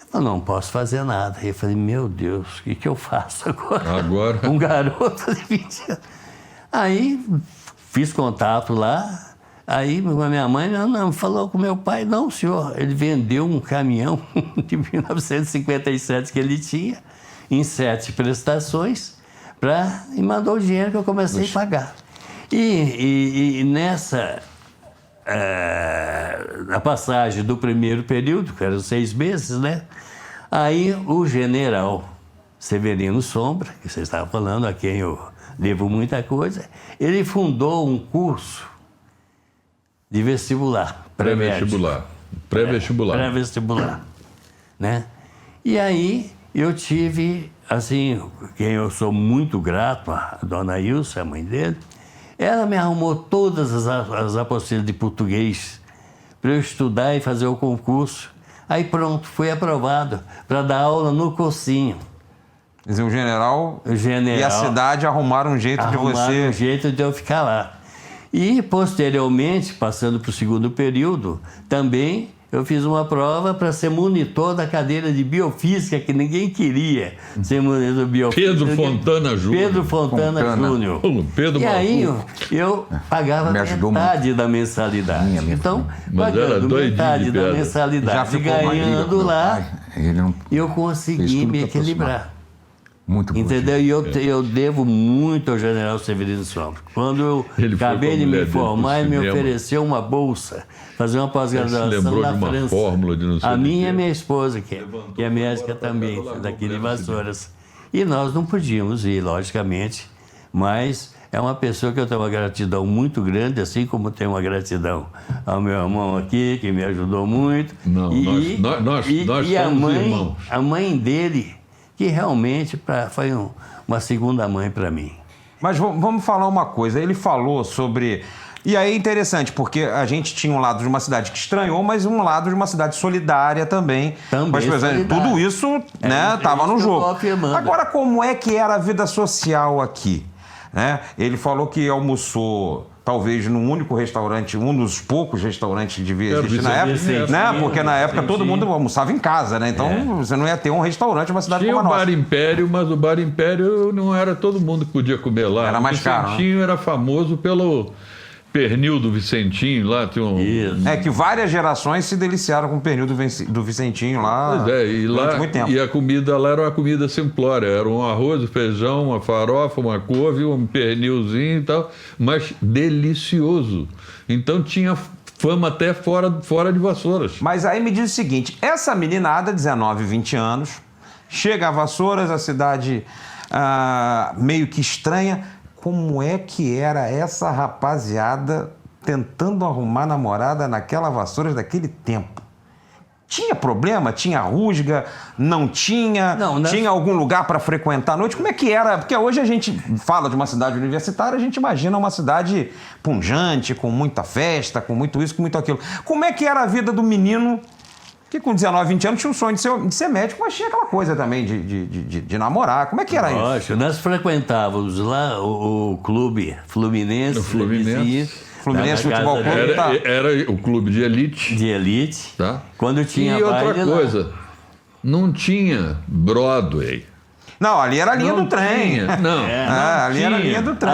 eu falei, não posso fazer nada. Aí eu falei, meu Deus, o que eu faço agora? Um garoto de 20 anos. Aí, fiz contato lá. Aí a minha mãe não falou com meu pai, não, senhor. Ele vendeu um caminhão de 1957 que ele tinha, em 7 prestações, e mandou o dinheiro que eu comecei a pagar. E nessa, a passagem do primeiro período, que eram 6 meses, né? Aí o general Severino Sombra, que você estava falando, a quem eu devo muita coisa, ele fundou um curso de vestibular. Pré-vestibular, né? E aí eu tive, assim, quem eu sou muito grato, a dona Ilse, a mãe dele, ela me arrumou todas as apostilas de português para eu estudar e fazer o concurso. Aí pronto, fui aprovado para dar aula no cursinho. Quer dizer, o general e a cidade arrumaram um jeito de você... Arrumaram um jeito de eu ficar lá. E, posteriormente, passando para o segundo período, também eu fiz uma prova para ser monitor da cadeira de biofísica, que ninguém queria ser monitor de biofísica. Pedro Fontana Júnior. E aí eu pagava metade da mensalidade. Então, pagando metade da mensalidade, ganhando lá, eu consegui me equilibrar. Muito bom. Entendeu? E eu devo muito ao general Severino Sombra. Quando eu acabei de me formar, ele me ofereceu uma bolsa, fazer uma pós-graduação na França. A minha e a minha esposa, que é médica também, daqui de Vassouras. E nós não podíamos ir, logicamente, mas é uma pessoa que eu tenho uma gratidão muito grande, assim como tenho uma gratidão ao meu irmão aqui, que me ajudou muito. Não, nós somos irmãos. A mãe dele, que realmente foi uma segunda mãe para mim. Mas vamos falar uma coisa. Ele falou sobre... E aí é interessante, porque a gente tinha um lado de uma cidade que estranhou, mas um lado de uma cidade solidária também. Mas, por exemplo, tudo isso estava no jogo. Agora, como é que era a vida social aqui? né? Ele falou que almoçou talvez num único restaurante, um dos poucos restaurantes que devia existir na época, né? Porque na época todo mundo almoçava em casa, né? Então você não ia ter um restaurante numa cidade Tinha como a o nossa. Bar Império, mas o Bar Império não era todo mundo que podia comer lá. Era mais caro, O Vicentinho era famoso pelo pernil do Vicentinho lá. Tinha um... Isso. É que várias gerações se deliciaram com o pernil do Vicentinho lá. Pois é, e durante lá muito tempo. e a comida lá era uma comida simplória, era um arroz, um feijão, uma farofa, uma couve, um pernilzinho e tal, mas delicioso. Então tinha fama até fora de Vassouras. Mas aí me diz o seguinte, essa meninada, 19, 20 anos, chega a Vassouras, a cidade meio que estranha. Como é que era essa rapaziada tentando arrumar namorada naquela Vassouras daquele tempo? Tinha problema? Tinha rusga? Não tinha? Não, né? Tinha algum lugar para frequentar à noite? Como é que era? Porque hoje a gente fala de uma cidade universitária, a gente imagina uma cidade pujante, com muita festa, com muito isso, com muito aquilo. Como é que era a vida do menino que com 19, 20 anos tinha um sonho de ser médico, mas tinha aquela coisa também de namorar? Como é que era isso? Lógico, nós frequentávamos lá o clube Fluminense. O Fluminense. Fluminense na Futebol casa Clube. dele, Tá. Era o clube de elite. de elite. Tá? Quando tinha E outra baile lá. coisa, não tinha Broadway. Não, ali era a linha Não do trem. tinha, não. Ali era a linha do trem.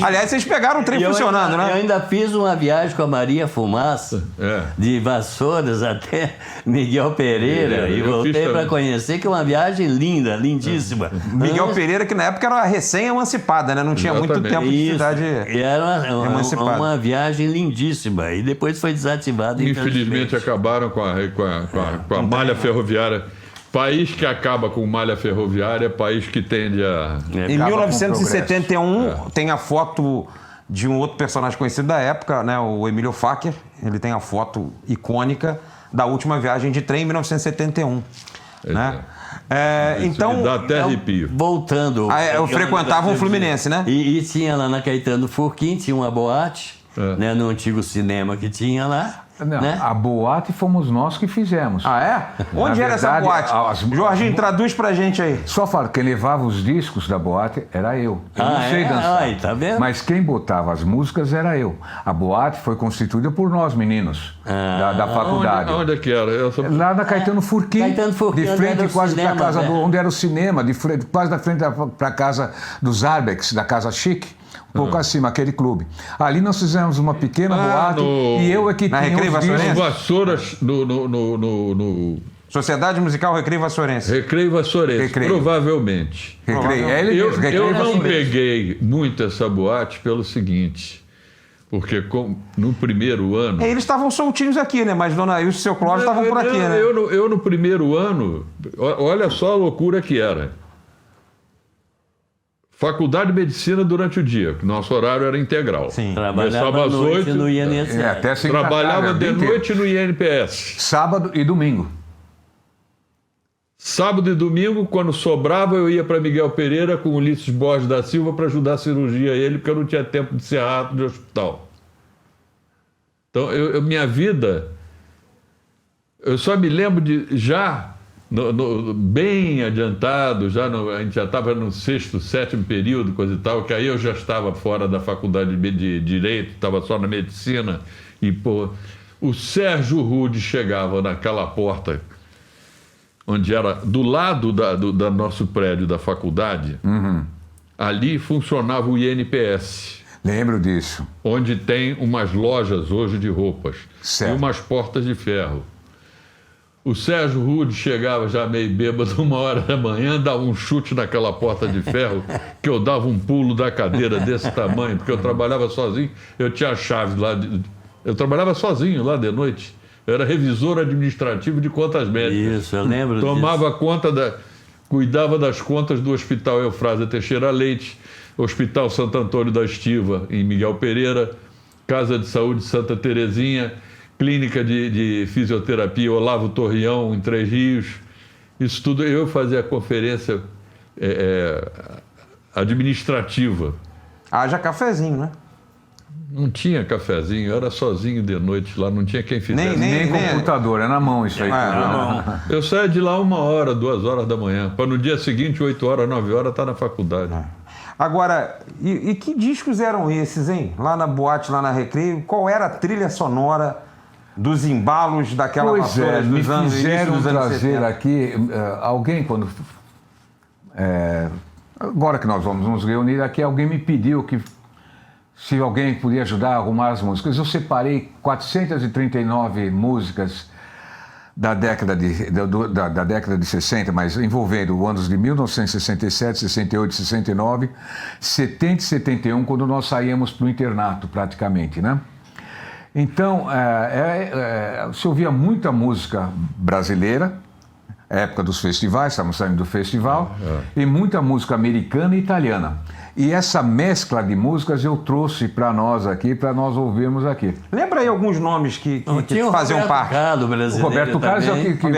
Aliás, vocês pegaram o trem eu funcionando, ainda, né? Eu ainda fiz uma viagem com a Maria Fumaça, É. de Vassouras até Miguel Pereira, É, e eu voltei fiz para também. conhecer, que é uma viagem linda, lindíssima. Miguel Antes- Pereira, que na época era recém-emancipada, né? Não tinha muito Exatamente. tempo de Isso, cidade e era emancipada. uma viagem lindíssima, e depois foi desativada, Infelizmente acabaram com a malha ferroviária. País que acaba com malha ferroviária é país que tende a... Em Acaba com o 1971, tem a foto de um outro personagem conhecido da época, né? O Emílio Facker. Ele tem a foto icônica da última viagem de trem em 1971. Né? Então, Dá até arrepio. Voltando. eu frequentava o Fluminense, né? E tinha lá na Caetano Furquim, tinha uma boate, né, no antigo cinema que tinha lá. Não, né? a boate fomos nós que fizemos. Ah, é? Onde Na era essa verdade, boate? Jorginho, traduz pra gente aí. Só falo, quem levava os discos da boate era eu. Eu não Ah, sei é? dançar. Ai, tá vendo? Mas quem botava as músicas era eu. A boate foi constituída por nós, meninos, da faculdade. Onde é que era? Lá na Caetano Furquim, Caetano Furquim, de onde frente era o quase para a cinema, casa né? onde era o cinema, quase da frente para a casa dos Arbex, da Casa Chique, um pouco acima, aquele clube. Ali nós fizemos uma pequena boate e eu é que Na tinha Recreio os discos. Vassourense? Vassouras no Sociedade Musical Recreio Vassourense. Recreio Vassourense, Recreio. provavelmente. Recreio. É ele Eu, mesmo, Recreio eu não Vassourense. peguei muito essa boate pelo seguinte, porque no primeiro ano... Eles estavam soltinhos aqui, né? Mas Dona Ilse e seu Clóvis estavam por aqui, né? Eu no primeiro ano, olha só a loucura que era. Faculdade de Medicina durante o dia, que nosso horário era integral. Sim. Trabalhava Começava à às noite 8, no INSS. Até 5 da trabalhava tarde, de o dia inteiro. noite no INPS. Sábado e domingo. Sábado e domingo, quando sobrava, eu ia para Miguel Pereira com o Ulisses Borges da Silva para ajudar a cirurgia a ele, porque eu não tinha tempo de ser rato de hospital. Então, minha vida, eu só me lembro de já, bem adiantado, a gente já estava no 6º, 7º período, coisa e tal, que aí eu já estava fora da faculdade de Direito, estava só na medicina, e pô, o Sérgio Rude chegava naquela porta, onde era do lado do nosso prédio da faculdade, ali funcionava o INPS. Lembro disso. Onde tem umas lojas hoje de roupas Certo. e umas portas de ferro. O Sérgio Rude chegava já meio bêbado 1h da manhã, dava um chute naquela porta de ferro, que eu dava um pulo da cadeira desse tamanho, porque eu trabalhava sozinho, eu tinha a chave lá, eu trabalhava sozinho lá de noite, eu era revisor administrativo de contas médicas. Isso, eu lembro Tomava conta cuidava das contas do Hospital Eufrásia Teixeira Leite, Hospital Santo Antônio da Estiva, em Miguel Pereira, Casa de Saúde Santa Terezinha, Clínica de Fisioterapia Olavo Torreão, em Três Rios. Isso tudo eu fazia a conferência administrativa. Haja cafezinho, né? Não tinha cafezinho, eu era sozinho de noite lá, não tinha quem fizesse. Nem computador, é na mão isso aí. Eu saía de lá 1h, 2h da manhã, para no dia seguinte, 8h, 9h, estar na faculdade. Agora, e que discos eram esses, hein? Lá na boate, lá na Recreio, qual era a trilha sonora dos embalos daquela vassoura me dos anos, início fizeram dos anos trazer 70? aqui, alguém quando... agora que nós vamos nos reunir aqui, alguém me pediu que se alguém podia ajudar a arrumar as músicas. Eu separei 439 músicas da década de 60, mas envolvendo anos de 1967, 68, 69, 70 e 71, quando nós saíamos para o internato, praticamente, né? Então, se ouvia muita música brasileira, época dos festivais, estamos saindo do festival, e muita música americana e italiana. E essa mescla de músicas eu trouxe para nós aqui, para nós ouvirmos aqui. Lembra aí alguns nomes que faziam parte? O Roberto Carlos é o que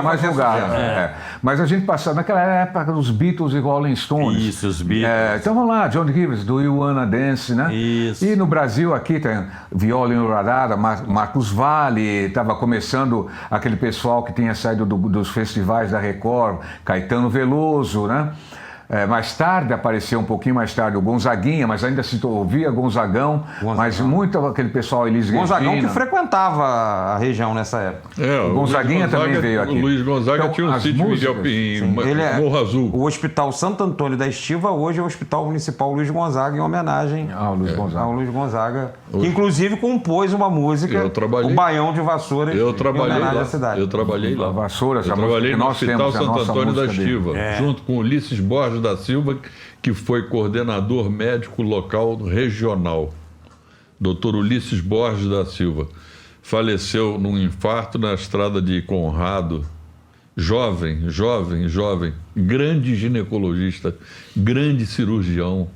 mais julgava. Mas a gente passava naquela época dos Beatles e Rolling Stones. Isso, os Beatles. Então vamos lá, John Rivers, Do You Wanna Dance, né? Isso. E no Brasil aqui tem Viola Enrodada, Marcos Valle, estava começando aquele pessoal que tinha saído dos festivais da Record, Caetano Veloso, né? Mais tarde, apareceu um pouquinho mais tarde o Gonzaguinha, mas ainda se ouvia Gonzagão, mas muito aquele pessoal, Elis Regina. Gonzagão que frequentava a região nessa época. O Gonzaguinha também veio aqui. O Luiz Gonzaga Então, tinha um sítio Miguel em Morro Azul. O Hospital Santo Antônio da Estiva hoje é o Hospital Municipal Luiz Gonzaga, em homenagem ao Luiz Gonzaga. Que inclusive compôs uma música, o Baião de Vassouras, em homenagem à cidade. Eu trabalhei lá. Vassouras, eu trabalhei no Hospital Santo Antônio da dele. Estiva, junto com Ulisses Borges da Silva, que foi coordenador médico local regional. Dr. Ulisses Borges da Silva. Faleceu num infarto na estrada de Conrado. Jovem, grande ginecologista, grande cirurgião.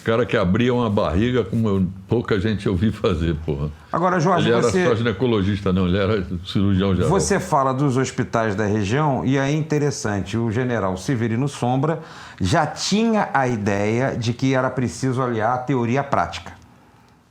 Cara que abria uma barriga como pouca gente ouvi fazer, porra. Agora, Jorge, ele era só ginecologista, não, ele era cirurgião geral. Você fala dos hospitais da região e é interessante, o general Severino Sombra já tinha a ideia de que era preciso aliar a teoria à prática.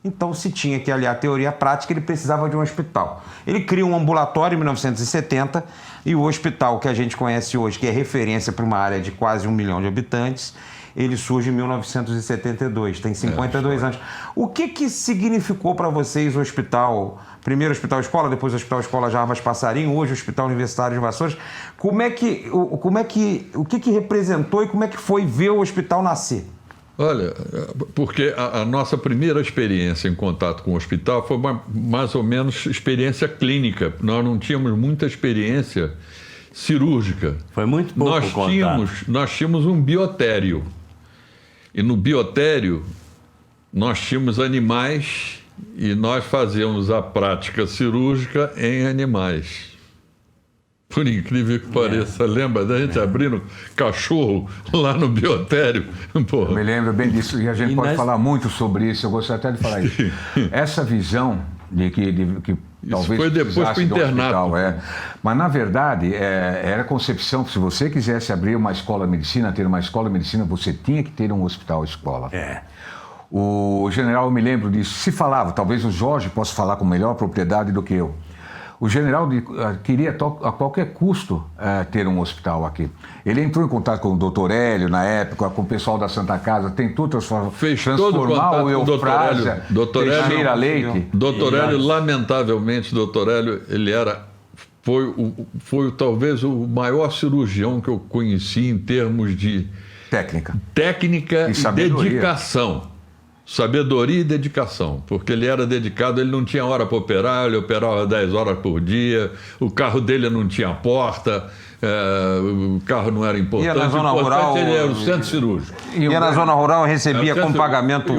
Então, se tinha que aliar a teoria à prática, ele precisava de um hospital. Ele cria um ambulatório em 1970 e o hospital que a gente conhece hoje, que é referência para uma área de quase 1 milhão de habitantes, ele surge em 1972, tem 52 anos. O que significou para vocês o hospital, primeiro o Hospital Escola, depois o Hospital Escola Jarbas Passarinho, hoje o Hospital Universitário de Vassouras? O que representou e como é que foi ver o hospital nascer? Olha, porque a nossa primeira experiência em contato com o hospital foi mais ou menos experiência clínica. Nós não tínhamos muita experiência cirúrgica. Foi muito pouco nós tínhamos um biotério. E no biotério, nós tínhamos animais e nós fazíamos a prática cirúrgica em animais. Por incrível que pareça, lembra da gente abrindo cachorro lá no biotério? Porra. Eu me lembro bem disso, e a gente pode falar muito sobre isso, eu gostaria até de falar isso. Essa visão de que talvez foi depois para o internato. Mas, na verdade, era a concepção que se você quisesse abrir uma escola de medicina, ter uma escola de medicina, você tinha que ter um hospital-escola. O general, eu me lembro disso, se falava, talvez o Jorge possa falar com melhor propriedade do que eu. O general queria a qualquer custo ter um hospital aqui. Ele entrou em contato com o Dr. Hélio na época, com o pessoal da Santa Casa, tentou transformar o Eufrásia Teixeira Leite. Dr. Hélio, lamentavelmente, Dr. Hélio, ele foi talvez o maior cirurgião que eu conheci em termos de técnica e dedicação. Sabedoria e dedicação, porque ele era dedicado, ele não tinha hora para operar, ele operava 10 horas por dia, o carro dele não tinha porta, o carro não era importante, na zona rural, ele era o centro cirúrgico. E na zona rural recebia com pagamento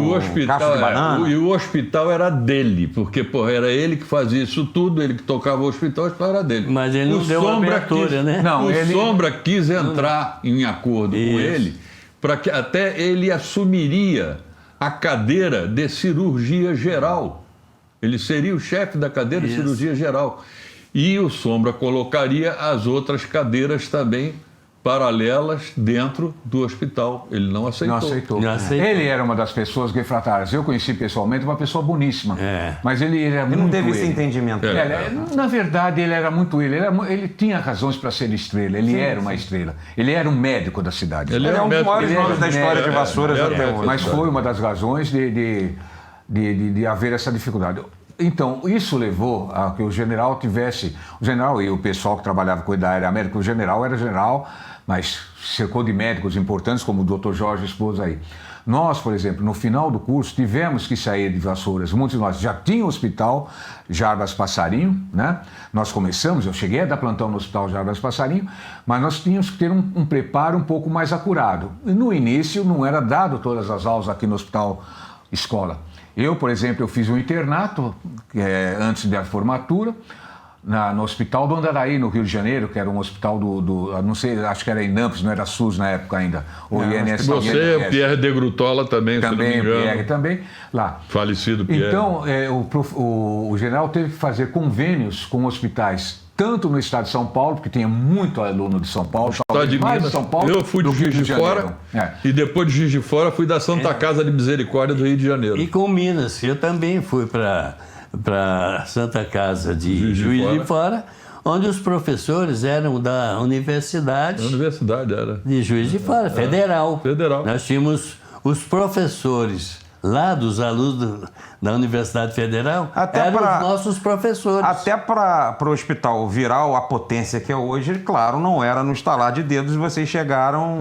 caixa de banana. E o hospital era dele, porque era ele que fazia isso tudo, ele que tocava o hospital era dele. Mas ele não deu abertura, né? Sombra quis entrar em acordo com ele, para que até ele assumiria a cadeira de cirurgia geral. Ele seria o chefe da cadeira de cirurgia geral. E o Sombra colocaria as outras cadeiras também paralelas dentro do hospital. Ele não aceitou. Não aceitou. Não aceitou. Ele era uma das pessoas refratárias. Eu conheci pessoalmente uma pessoa boníssima. Mas ele era Ele muito não teve esse ele. entendimento. Na verdade, ele era muito ele. Ele tinha razões para ser estrela. Ele era uma estrela. Ele era um médico da cidade. Ele é um dos maiores nomes da história de Vassouras até hoje. Mas foi uma das razões de haver essa dificuldade. Então, isso levou a que o general tivesse... O general e o pessoal que trabalhava com ele da Aérea América, o general era general, mas cercou de médicos importantes, como o Dr. Jorge expôs aí. Nós, por exemplo, no final do curso, tivemos que sair de Vassouras. Muitos de nós já tinham o hospital Jarbas Passarinho, né? Nós começamos, eu cheguei a dar plantão no hospital Jarbas Passarinho, mas nós tínhamos que ter um preparo um pouco mais acurado. E no início não era dado todas as aulas aqui no hospital escola. Eu, por exemplo, eu fiz um internato antes da formatura, no Hospital do Andaraí, no Rio de Janeiro, que era um hospital não sei, acho que era INAMPS, não era SUS na época ainda, ou INSS. Você, Pierre de Grutola também, se não me engano. Pierre também, lá. Falecido Pierre. Então, o general teve que fazer convênios com hospitais, tanto no estado de São Paulo, porque tinha muito aluno de São Paulo, de mais Minas. de São Paulo, Eu fui de Juiz de Fora, e depois de Juiz de Fora fui da Santa Casa de Misericórdia do Rio de Janeiro. E com Minas, eu também fui para Santa Casa de Juiz de Fora, onde os professores eram da universidade. A universidade era. De Juiz de Fora, federal. Federal. Nós tínhamos os professores lá dos alunos da Universidade Federal, eram os nossos professores. Até para o hospital virar a potência que é hoje, claro, não era no estalar de dedos e vocês chegaram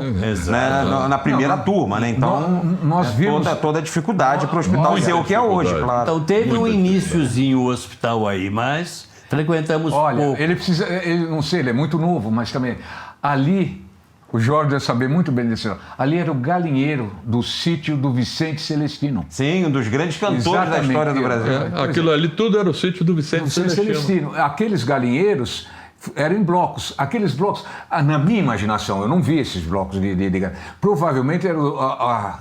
na primeira turma, né? Então, nós vimos toda a dificuldade para o hospital ser o que é hoje, claro. Então, teve um iniciozinho o hospital aí, mas frequentamos pouco. Ele não sei, ele é muito novo, mas também ali... O Jorge deve saber muito bem disso. Ali era o galinheiro do sítio do Vicente Celestino. Sim, um dos grandes cantores da história do Brasil. Aquilo ali tudo era o sítio do Vicente Celestino. Aqueles galinheiros eram em blocos. Aqueles blocos, na minha imaginação, eu não vi esses blocos provavelmente eram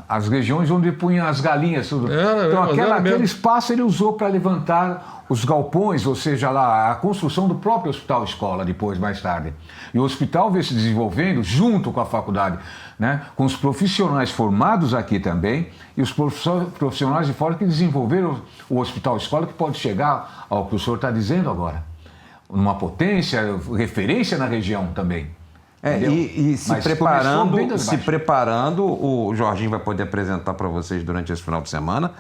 as regiões onde punham as galinhas. Tudo. Então aquele espaço ele usou para levantar os galpões, ou seja, lá, a construção do próprio hospital-escola depois, mais tarde. E o hospital veio se desenvolvendo junto com a faculdade, né? Com os profissionais formados aqui também e os profissionais de fora que desenvolveram o hospital-escola, que pode chegar ao que o senhor está dizendo agora. Uma potência, referência na região também. E se preparando, o Jorginho vai poder apresentar para vocês durante esse final de semana,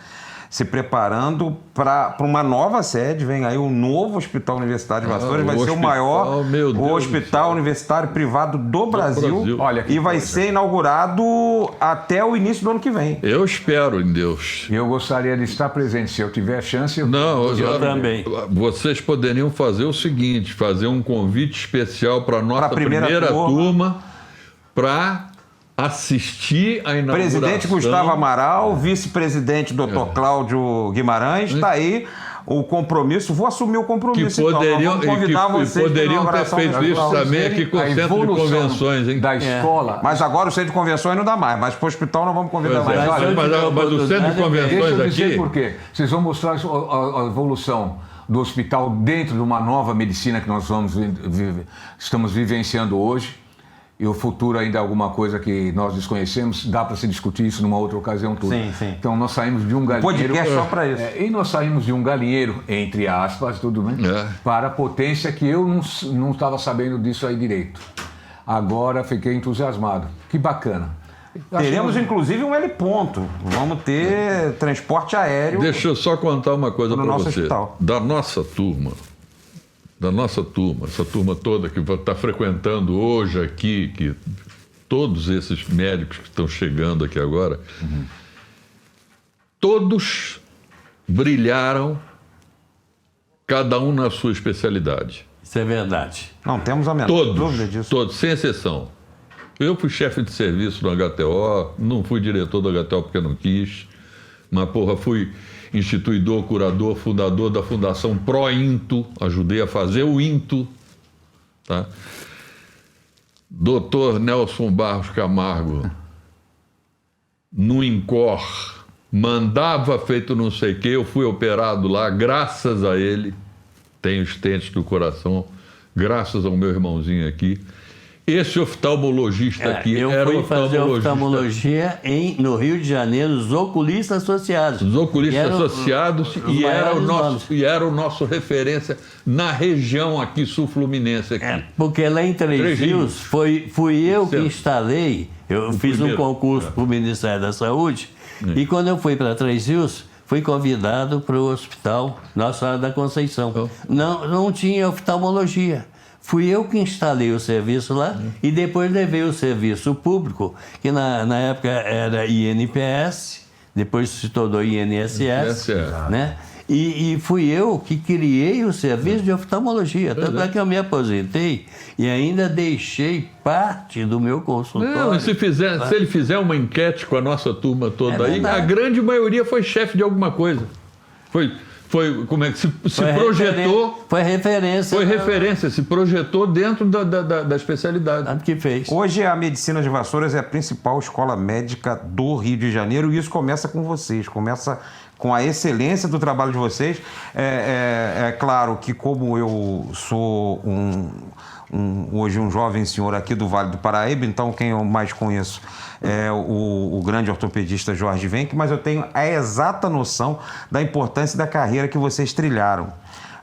se preparando para uma nova sede. Vem aí o novo Hospital Universitário de Vassouras, vai ser o maior hospital universitário privado do Brasil. Olha, e vai ser inaugurado até o início do ano que vem. Eu espero em Deus. Eu gostaria de estar presente, se eu tiver chance. Eu também. Vocês poderiam fazer o seguinte, fazer um convite especial para a nossa primeira turma para assistir à inauguração. Presidente Gustavo Amaral, vice-presidente Dr. Cláudio Guimarães, está aí o compromisso. Vou assumir o compromisso. Que poderiam ter feito isso também aqui com o centro de convenções, hein? Da escola. Mas agora o centro de convenções não dá mais, mas para o hospital não vamos convidar mais. Mas o centro de convenções aqui... Deixa eu dizer por quê. Vocês vão mostrar a evolução do hospital dentro de uma nova medicina que nós estamos vivenciando hoje. E o futuro ainda é alguma coisa que nós desconhecemos, dá para se discutir isso numa outra ocasião tudo. Sim. Então nós saímos de um galinheiro... Podcast só para isso. E nós saímos de um galinheiro, entre aspas, tudo bem? Para a potência que eu não estava sabendo disso aí direito. Agora fiquei entusiasmado. Que bacana. Teremos inclusive um heliponto. Vamos ter transporte aéreo. Deixa eu só contar uma coisa para você. Hospital. Da nossa turma, essa turma toda que está frequentando hoje aqui, que todos esses médicos que estão chegando aqui agora, todos brilharam, cada um na sua especialidade. Isso é verdade. Não temos a menor dúvida disso. Todos, sem exceção. Eu fui chefe de serviço no HTO, não fui diretor do HTO porque não quis, mas, fui instituidor, curador, fundador da Fundação Pro-Into, ajudei a fazer o INTO, tá? Doutor Nelson Barros Camargo, no INCOR, mandava feito não sei o quê, eu fui operado lá, graças a ele, tenho estentes do coração, graças ao meu irmãozinho aqui, Esse oftalmologista aqui eu era fui o fazer oftalmologista. oftalmologia no Rio de Janeiro, os oculistas associados. Os oculistas E eram associados os e maiores era o nosso referência na região aqui sul-fluminense. Porque lá em Três Rios fui eu que Certo. instalei, eu fiz primeiro. um concurso para o Ministério da Saúde, e quando eu fui para Três Rios, fui convidado para o Hospital Nossa Senhora da Conceição. Não tinha oftalmologia. Fui eu que instalei o serviço lá e depois levei o serviço público, que na época era INPS, depois se tornou INSS, né? E fui eu que criei o serviço de oftalmologia. Tanto é que eu me aposentei e ainda deixei parte do meu consultório. Não, se ele fizer uma enquete com a nossa turma toda aí, verdade. a grande maioria foi chefe de alguma coisa. Como é que se projetou? Foi referência. Foi referência, se projetou dentro da especialidade. Tanto que fez. Hoje a Medicina de Vassouras é a principal escola médica do Rio de Janeiro e isso começa com vocês, começa com a excelência do trabalho de vocês. É claro que como eu sou hoje um jovem senhor aqui do Vale do Paraíba, então quem eu mais conheço é o grande ortopedista Jorge Venck, mas eu tenho a exata noção da importância da carreira que vocês trilharam.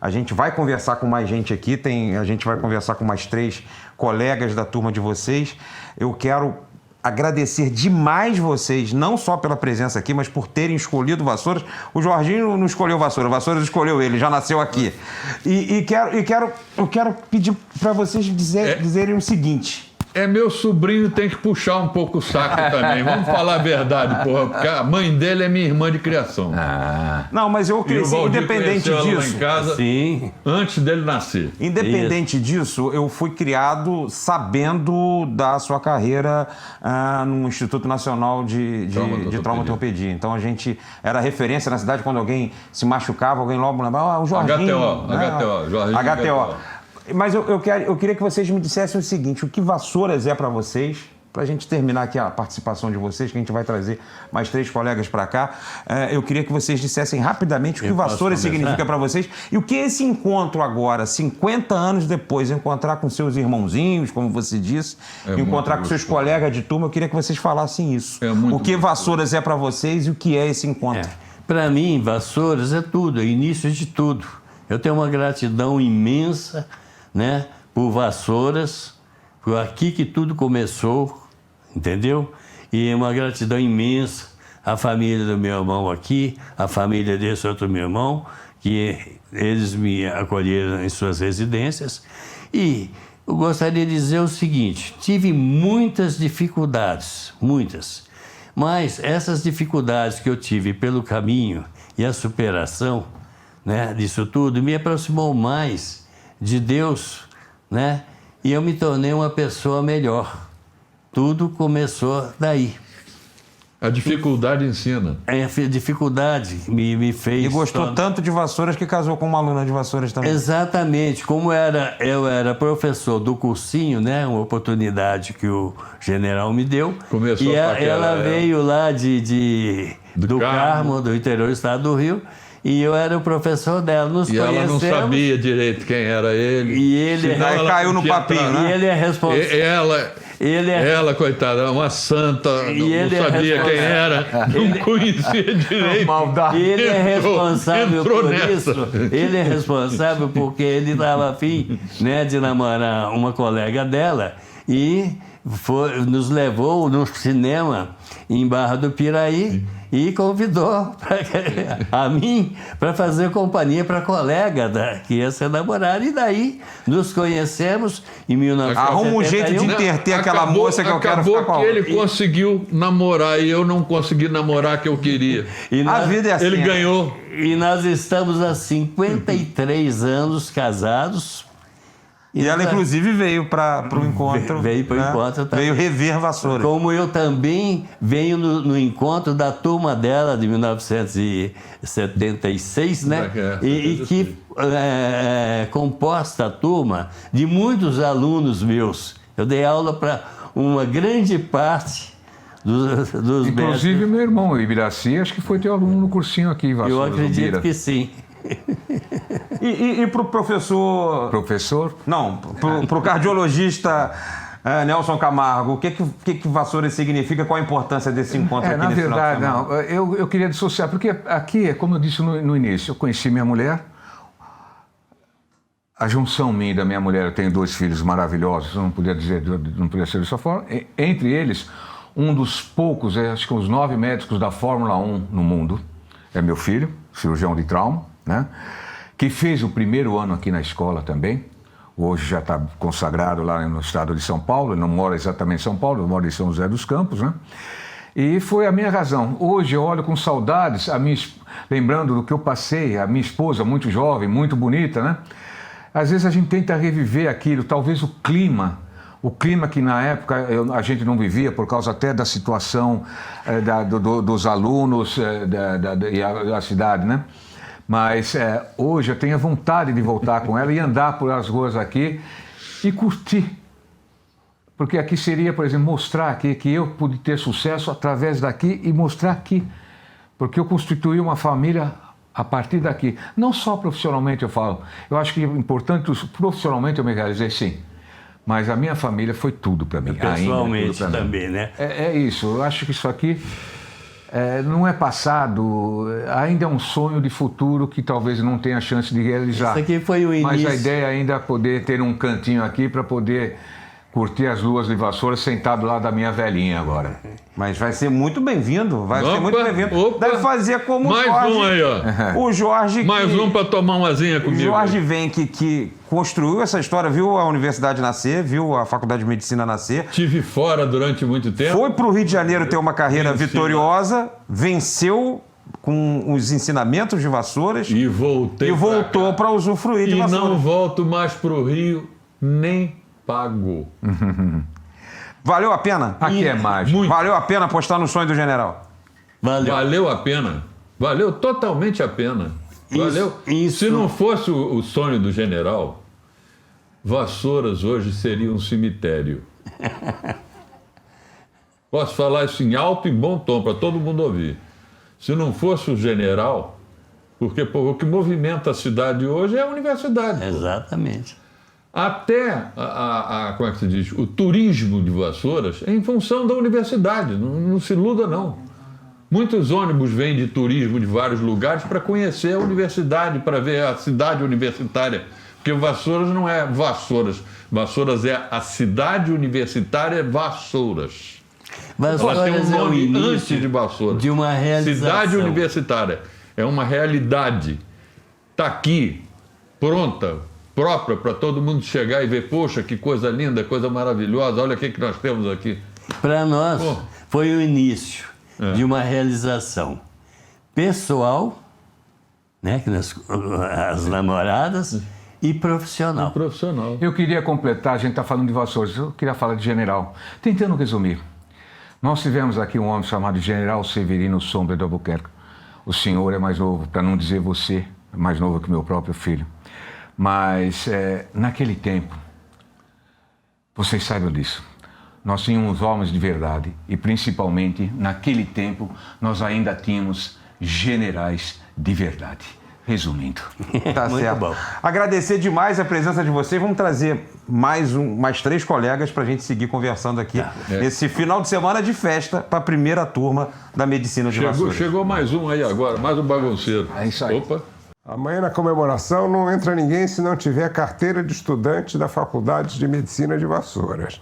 A gente vai conversar com mais gente aqui, a gente vai conversar com mais 3 colegas da turma de vocês. Eu quero agradecer demais vocês, não só pela presença aqui, mas por terem escolhido Vassouras. O Jorginho não escolheu Vassouras escolheu ele, já nasceu aqui. Eu quero pedir para vocês dizerem o seguinte. Meu sobrinho, tem que puxar um pouco o saco também. Vamos falar a verdade, porra, porque a mãe dele é minha irmã de criação. Não, mas eu cresci, independente ela lá disso. em casa, Sim. antes dele nascer. Independente disso, eu fui criado sabendo da sua carreira no Instituto Nacional de Traumatorpedia. Então a gente era referência na cidade quando alguém se machucava, alguém logo lembrava, o Jorginho. HTO. Mas eu queria que vocês me dissessem o seguinte, o que Vassouras é para vocês, para a gente terminar aqui a participação de vocês, que a gente vai trazer mais 3 colegas para cá, eu queria que vocês dissessem rapidamente o que Vassouras significa para vocês e o que é esse encontro agora, 50 anos depois, encontrar com seus irmãozinhos, como você disse, encontrar com seus colegas de turma, eu queria que vocês falassem isso. O que Vassouras é para vocês e o que é esse encontro? Para mim, Vassouras é tudo, é o início de tudo. Eu tenho uma gratidão imensa, né, por Vassouras, foi aqui que tudo começou, entendeu? E uma gratidão imensa à família do meu irmão aqui, à família desse outro meu irmão, que eles me acolheram em suas residências. E eu gostaria de dizer o seguinte, tive muitas dificuldades, muitas, mas essas dificuldades que eu tive pelo caminho e a superação, né, disso tudo me aproximou mais de Deus, né? E eu me tornei uma pessoa melhor. Tudo começou daí. A dificuldade ensina. A dificuldade me fez... E gostou tanto de Vassouras que casou com uma aluna de Vassouras também. Exatamente. Como eu era professor do cursinho, né? Uma oportunidade que o general me deu. Começou e ela veio lá do Carmo, do interior do estado do Rio. E eu era o professor dela, nos conhecemos. Ela não sabia direito quem era ele. E ele caiu no papinho, né? E ele é responsável. Ela, coitada, uma santa, não sabia quem era, não conhecia direito. Ele é responsável por isso. Ele é responsável porque ele estava afim, né, de namorar uma colega dela e nos levou no cinema em Barra do Piraí e convidou a mim para fazer companhia para a colega que ia ser namorada. E daí nos conhecemos em 1971. Arruma um jeito de interter aquela moça que eu quero ficar com ela. Acabou que ele conseguiu namorar e eu não consegui namorar que eu queria. A vida é assim. Ele ganhou. E nós estamos há 53 anos casados. E ela, inclusive, veio para o encontro. Veio para o encontro também. Veio rever Vassouras. Como eu também venho no encontro da turma dela de 1976, né? E que composta a turma de muitos alunos meus. Eu dei aula para uma grande parte dos inclusive mestres. Meu irmão, o Ibiraci, acho que foi teu aluno no cursinho aqui, Vassouras. Eu acredito que sim. E para o professor... Professor? Não, para o cardiologista Nelson Camargo, o que Vassouras significa? Qual a importância desse encontro aqui Na nesse verdade, final de semana? eu queria dissociar, porque aqui, como eu disse no início, eu conheci minha mulher, a junção minha e da minha mulher, eu tenho 2 filhos maravilhosos, não podia ser dessa forma, entre eles, um dos poucos, acho que uns 9 médicos da Fórmula 1 no mundo, é meu filho, cirurgião de trauma, né? Que fez o primeiro ano aqui na escola também. Hoje já está consagrado lá no estado de São Paulo, ele não mora exatamente em São Paulo, ele mora em São José dos Campos, né? E foi a minha razão. Hoje eu olho com saudades, lembrando do que eu passei, a minha esposa muito jovem, muito bonita, né? Às vezes a gente tenta reviver aquilo, talvez o clima que na época a gente não vivia por causa até da situação dos alunos e da cidade, né? Mas hoje eu tenho a vontade de voltar com ela e andar por as ruas aqui e curtir. Porque aqui seria, por exemplo, mostrar aqui que eu pude ter sucesso através daqui e mostrar aqui. Porque eu constituí uma família a partir daqui. Não só profissionalmente eu falo. Eu acho que é importante, profissionalmente eu me realizei sim. Mas a minha família foi tudo para mim. Pessoalmente também, né? É isso. Eu acho que isso aqui não é passado, ainda é um sonho de futuro que talvez não tenha chance de realizar. Isso aqui foi o início. Mas a ideia ainda é poder ter um cantinho aqui para poder curtir as luas de Vassouras sentado lá da minha velhinha agora. Mas vai ser muito bem-vindo, ser muito bem-vindo. Deve fazer como mais o Jorge. Um aí, ó. O Jorge. Mais um para tomar uma asinha comigo. O Jorge Wenck, que construiu essa história, viu a universidade nascer, viu a Faculdade de Medicina nascer. Tive fora durante muito tempo. Foi para o Rio de Janeiro ter uma carreira vitoriosa, venceu com os ensinamentos de Vassouras e voltou para usufruir de Vassouras. E não volto mais para o Rio nem pago. Valeu a pena? Aqui é mágico. Muito. Valeu a pena apostar no sonho do general? Valeu a pena. Valeu totalmente a pena. Valeu. Se não fosse o sonho do general, Vassouras hoje seria um cemitério. Posso falar isso em alto e bom tom para todo mundo ouvir. Se não fosse o general, porque o que movimenta a cidade hoje é a universidade. Exatamente. Até como é que se diz? O turismo de Vassouras é em função da universidade, não se iluda não. Muitos ônibus vêm de turismo de vários lugares para conhecer a universidade, para ver a cidade universitária. Porque Vassouras não é Vassouras. Vassouras é a cidade universitária Vassouras. Vassouras ela tem um nome é o início antes de Vassouras. De uma realização. Cidade universitária. É uma realidade. Está aqui, pronta, própria para todo mundo chegar e ver, poxa, que coisa linda, coisa maravilhosa, olha o que nós temos aqui. Para nós, foi o início de uma realização pessoal, né, as namoradas, e profissional. Profissional. Eu queria completar, a gente está falando de Vassouras, eu queria falar de general. Tentando resumir, nós tivemos aqui um homem chamado General Severino Sombra de Albuquerque. O senhor é mais novo, para não dizer você, é mais novo que meu próprio filho. Mas naquele tempo, vocês saibam disso, nós tínhamos homens de verdade e principalmente naquele tempo nós ainda tínhamos generais de verdade. Resumindo. Tá Muito certo. bom. Agradecer demais a presença de vocês. Vamos trazer mais 3 colegas para a gente seguir conversando aqui. Esse final de semana de festa para a primeira turma da Medicina de Vassouras. Chegou mais um aí agora, mais um bagunceiro. É isso aí. Opa. Amanhã na comemoração não entra ninguém se não tiver carteira de estudante da Faculdade de Medicina de Vassouras.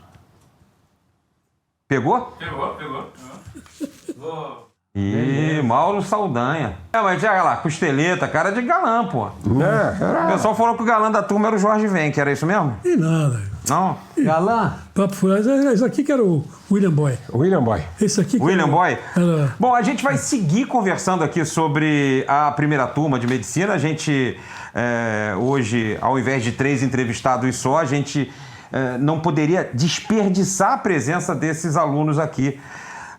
Pegou? Pegou. Ih, Mauro Saldanha. Mas olha lá, costeleta, cara de galã, pô. O pessoal falou que o galã da turma era o Jorge Wenck, era isso mesmo? E nada. Não? Galã? Papo furado. Esse aqui que era o William Boy. William Boy. Esse aqui que William era, Boy? Era... Bom, a gente vai seguir conversando aqui sobre a primeira turma de medicina. A gente, hoje, ao invés de 3 entrevistados só, a gente não poderia desperdiçar a presença desses alunos aqui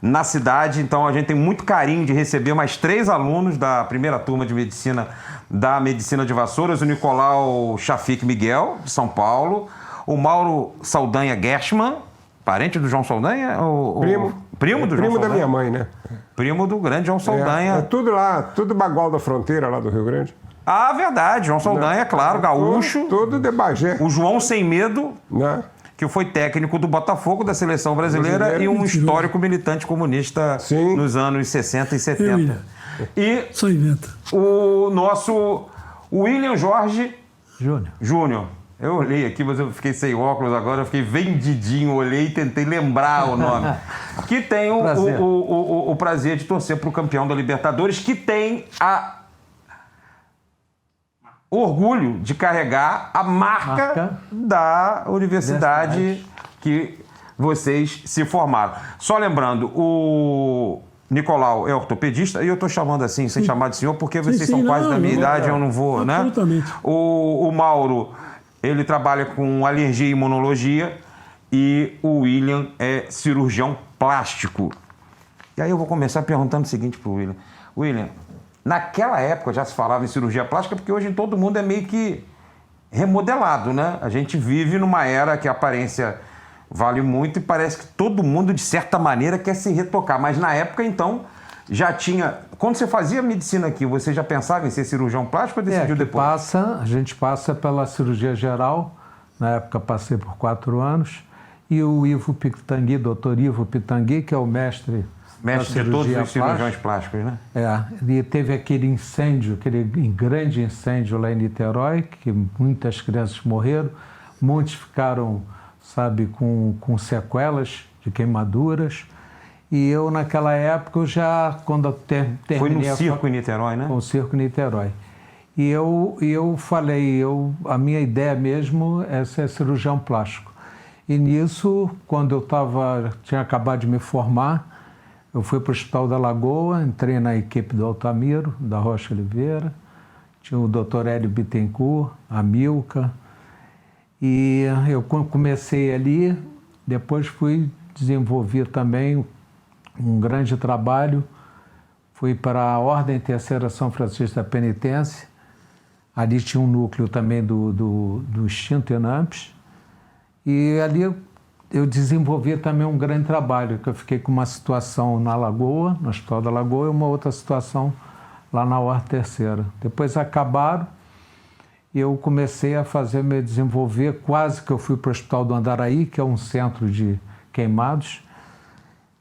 na cidade. Então, a gente tem muito carinho de receber mais 3 alunos da primeira turma de medicina da Medicina de Vassouras. O Nicolau Chafik Miguel, de São Paulo. O Mauro Saldanha Gershman, parente do João Saldanha? Primo do João Primo Saldanha? da minha mãe, né? Primo do grande João Saldanha. É tudo lá, tudo Bagual da Fronteira, lá do Rio Grande. Ah, verdade. João Saldanha, claro, gaúcho. Tudo de Bagé. O João Sem Medo, Né? que foi técnico do Botafogo, da seleção brasileira, e um histórico militante comunista Sim. nos anos 60 e 70. E Só inventa. o nosso William Jorge Júnior. Eu olhei aqui, mas eu fiquei sem óculos agora, eu fiquei vendidinho, olhei e tentei lembrar o nome. Que tem o prazer de torcer para o campeão da Libertadores, que tem orgulho de carregar a marca da universidade que vocês se formaram. Só lembrando, o Nicolau é ortopedista, e eu estou chamando assim, sem chamar de senhor, porque vocês são quase da minha idade, eu não vou, né? Absolutamente. O Mauro, ele trabalha com alergia e imunologia, e o William é cirurgião plástico. E aí eu vou começar perguntando o seguinte para o William. William, naquela época já se falava em cirurgia plástica, porque hoje todo mundo é meio que remodelado, né? A gente vive numa era que a aparência vale muito e parece que todo mundo, de certa maneira, quer se retocar. Mas na época, então, já tinha... Quando você fazia medicina aqui, você já pensava em ser cirurgião plástico ou decidiu depois? A gente passa pela cirurgia geral. Na época passei por 4 anos. E o Ivo Pitangui, doutor Ivo Pitangui, que é o mestre de todos os cirurgiões plásticos, né? E teve aquele incêndio, aquele grande incêndio lá em Niterói, que muitas crianças morreram, muitos ficaram, sabe, com sequelas de queimaduras. E eu, naquela época, quando eu terminei... Foi no circo em Niterói, né? Com o circo em Niterói. E eu falei, a minha ideia mesmo é ser cirurgião plástico. E nisso, quando eu tinha acabado de me formar, eu fui para o Hospital da Lagoa, entrei na equipe do Altamiro, da Rocha Oliveira, tinha o Dr. Hélio Bittencourt, a Milka, e eu comecei ali, depois fui desenvolver também um grande trabalho, fui para a Ordem Terceira São Francisco da Penitência, ali tinha um núcleo também do extinto ENAMPS, e ali eu desenvolvi também um grande trabalho, que eu fiquei com uma situação na Lagoa, no Hospital da Lagoa, e uma outra situação lá na Ordem Terceira. Depois acabaram e eu comecei a me desenvolver, quase que eu fui para o Hospital do Andaraí, que é um centro de queimados.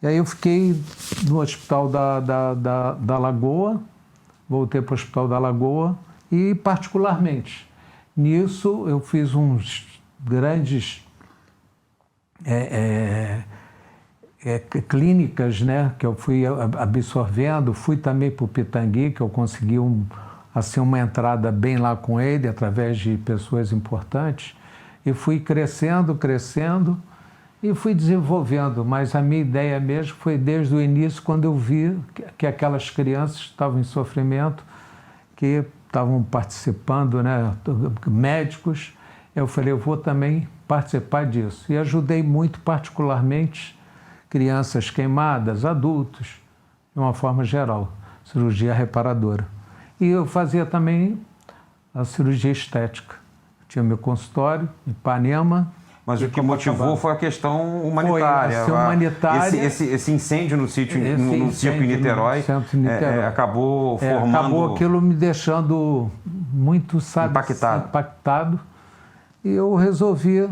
E aí eu fiquei no Hospital da Lagoa, voltei para o Hospital da Lagoa e, particularmente, nisso eu fiz uns grandes clínicas, né, que eu fui absorvendo, fui também para o Pitangui, que eu consegui uma entrada bem lá com ele, através de pessoas importantes, e fui crescendo e fui desenvolvendo, mas a minha ideia mesmo foi desde o início, quando eu vi que aquelas crianças estavam em sofrimento, que estavam participando, né, médicos, eu falei, eu vou também participar disso. E ajudei muito, particularmente, crianças queimadas, adultos, de uma forma geral, cirurgia reparadora. E eu fazia também a cirurgia estética. Tinha meu consultório em Ipanema. Mas o que motivou foi a questão humanitária. Foi humanitária. Esse incêndio no circo em Niterói, acabou formando... Acabou aquilo me deixando muito, impactado. E eu resolvi,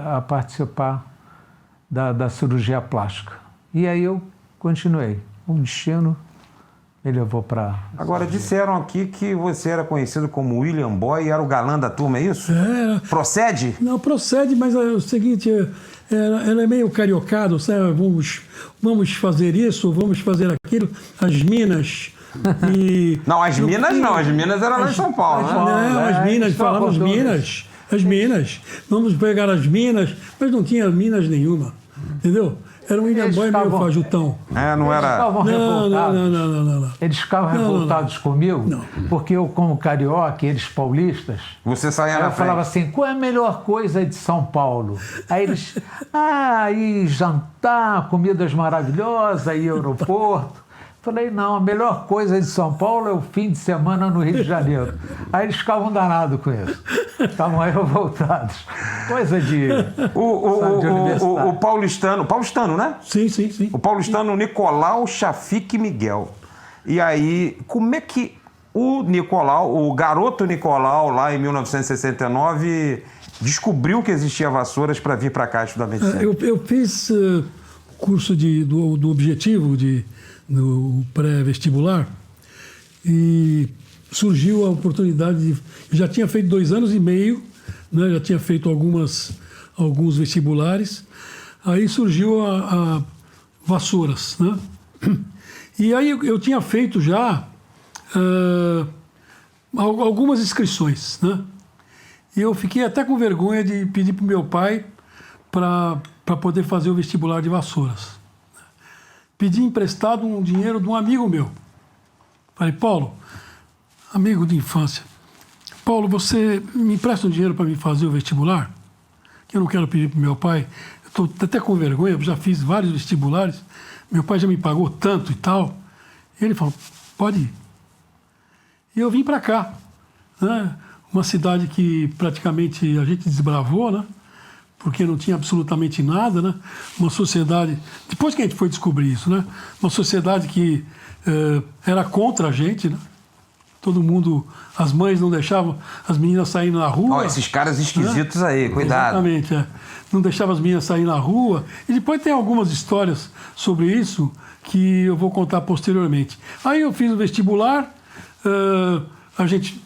a participar da cirurgia plástica. E aí eu continuei. O destino me levou para... Agora, disseram aqui que você era conhecido como William Boy e era o galã da turma, é isso? Procede? Não, procede, mas é o seguinte, ela é meio cariocado, sabe? Vamos fazer isso, vamos fazer aquilo. As Minas... Não, as Minas eram lá em São Paulo, né? Não, as Minas, falamos Minas. As Minas, vamos pegar as Minas, mas não tinha Minas nenhuma, entendeu? Era um William Boy meio fajutão. Não era... Não. Eles ficavam revoltados comigo, porque eu, como carioca, eles paulistas... Você saía na frente. Eu falava assim, qual é a melhor coisa de São Paulo? Aí eles, ir jantar, comidas maravilhosas, ir ao aeroporto. Falei, não, a melhor coisa de São Paulo é o fim de semana no Rio de Janeiro. Aí eles ficavam danados com isso. Estavam aí revoltados. Coisa de o paulistano, né? Sim. O paulistano Nicolau Chafik Miguel. E aí, como é que o garoto Nicolau, lá em 1969, descobriu que existia Vassouras para vir para cá estudar medicina? Eu fiz curso do Objetivo, no pré-vestibular, e surgiu a oportunidade de... Eu já tinha feito 2 anos e meio, né? Já tinha feito alguns vestibulares, aí surgiu a Vassouras, né? E aí eu tinha feito já algumas inscrições, né? E eu fiquei até com vergonha de pedir para o meu pai para poder fazer o vestibular de Vassouras. Pedi emprestado um dinheiro de um amigo meu. Falei, Paulo, amigo de infância, Paulo, você me empresta um dinheiro para me fazer o vestibular? Que eu não quero pedir para o meu pai. Eu estou até com vergonha, eu já fiz vários vestibulares, meu pai já me pagou tanto e tal. E ele falou, pode ir. E eu vim para cá, né? Uma cidade que praticamente a gente desbravou, né? Porque não tinha absolutamente nada, né? Uma sociedade, depois que a gente foi descobrir isso, né? Uma sociedade que era contra a gente, né? Todo mundo, as mães não deixavam as meninas saírem na rua. Ó, esses caras esquisitos aí, cuidado. Exatamente, não deixava as meninas saírem na rua. E depois tem algumas histórias sobre isso que eu vou contar posteriormente. Aí eu fiz o vestibular, a gente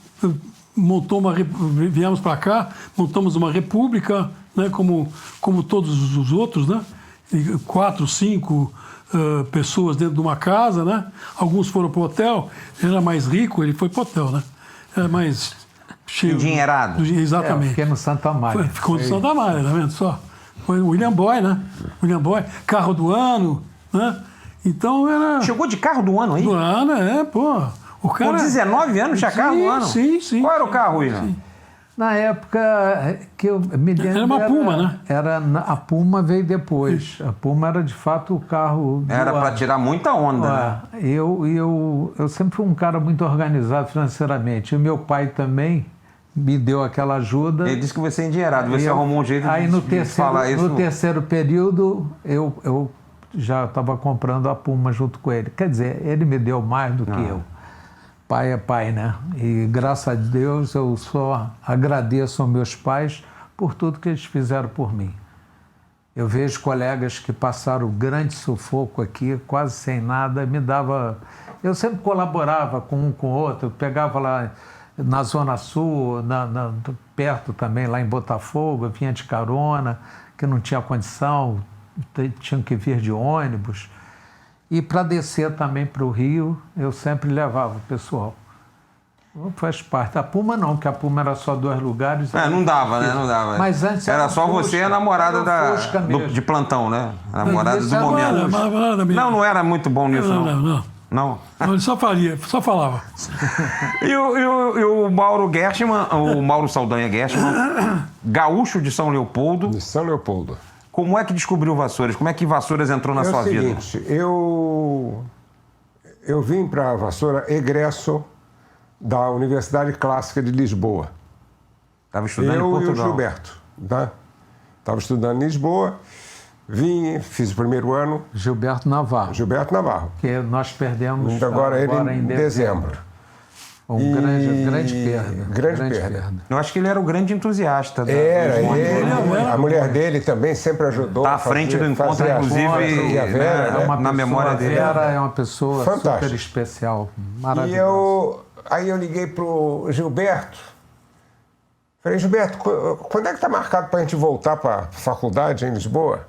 viemos para cá, montamos uma república, né, como todos os outros, né? 4, 5 pessoas dentro de uma casa, né? Alguns foram para o hotel, ele era mais rico, ele foi para o hotel, né? Era mais cheio. Endinheirado. Exatamente. Fiquei no Santa Amália. Ficou no Santa Amália, tá vendo só? Foi o William Boy, né? William Boy, carro do ano, né? Então era... Chegou de carro do ano aí? Do ano, pô. O cara... Com 19 anos já carro do ano? Sim. Qual era o carro, William? Sim. Na época que eu me lembro... Era uma Puma, né? A Puma veio depois. A Puma era, de fato, o carro... Era para tirar muita onda, né? Eu sempre fui um cara muito organizado financeiramente. E o meu pai também me deu aquela ajuda. Ele disse que você é endinheirado, você arrumou um jeito aí de falar isso. No terceiro período, eu já estava comprando a Puma junto com ele. Quer dizer, ele me deu mais do que eu. Pai é pai, né? E graças a Deus eu só agradeço aos meus pais por tudo que eles fizeram por mim. Eu vejo colegas que passaram grande sufoco aqui, quase sem nada, me dava... Eu sempre colaborava com um com o outro, eu pegava lá na Zona Sul, perto também, lá em Botafogo, eu vinha de carona, que não tinha condição, tinham que vir de ônibus. E para descer também para o Rio, eu sempre levava o pessoal. Faz parte. A Puma não, porque a Puma era só 2 lugares. Não dava, né? Não dava. Mas antes era só Fusca, você e a namorada de plantão, né? A namorada do momento. Não era muito bom nisso, não. Ele só falava. E o Mauro Gershman, o Mauro Saldanha Gershman, gaúcho de São Leopoldo. De São Leopoldo. Como é que descobriu Vassouras? Como é que Vassouras entrou na sua vida? É o seguinte, eu vim para Vassoura egresso da Universidade Clássica de Lisboa. Estava estudando em Portugal. Eu e o Gilberto. Tá? Estava estudando em Lisboa, vim, fiz o primeiro ano. Gilberto Navarro. Que nós perdemos agora em dezembro. Grande perda. Grande perda. Eu acho que ele era o grande entusiasta. A mulher dele também sempre ajudou. Está à frente do encontro, inclusive, na memória dele. A Vera é uma pessoa fantástica, super especial, maravilhosa. Aí eu liguei pro Gilberto. Falei, Gilberto, quando é que está marcado para a gente voltar para a faculdade em Lisboa?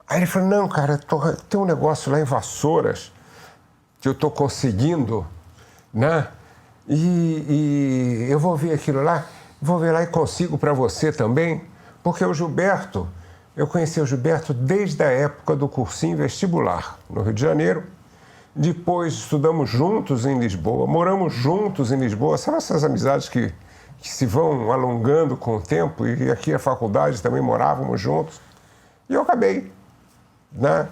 Aí ele falou, não, cara, tem um negócio lá em Vassouras que eu estou conseguindo, né? E eu vou ver aquilo lá, vou ver lá e consigo para você também, porque o Gilberto, eu conheci o Gilberto desde a época do cursinho vestibular no Rio de Janeiro. Depois estudamos juntos em Lisboa, moramos juntos em Lisboa. São essas amizades que se vão alongando com o tempo, e aqui a faculdade também morávamos juntos. E eu acabei, né,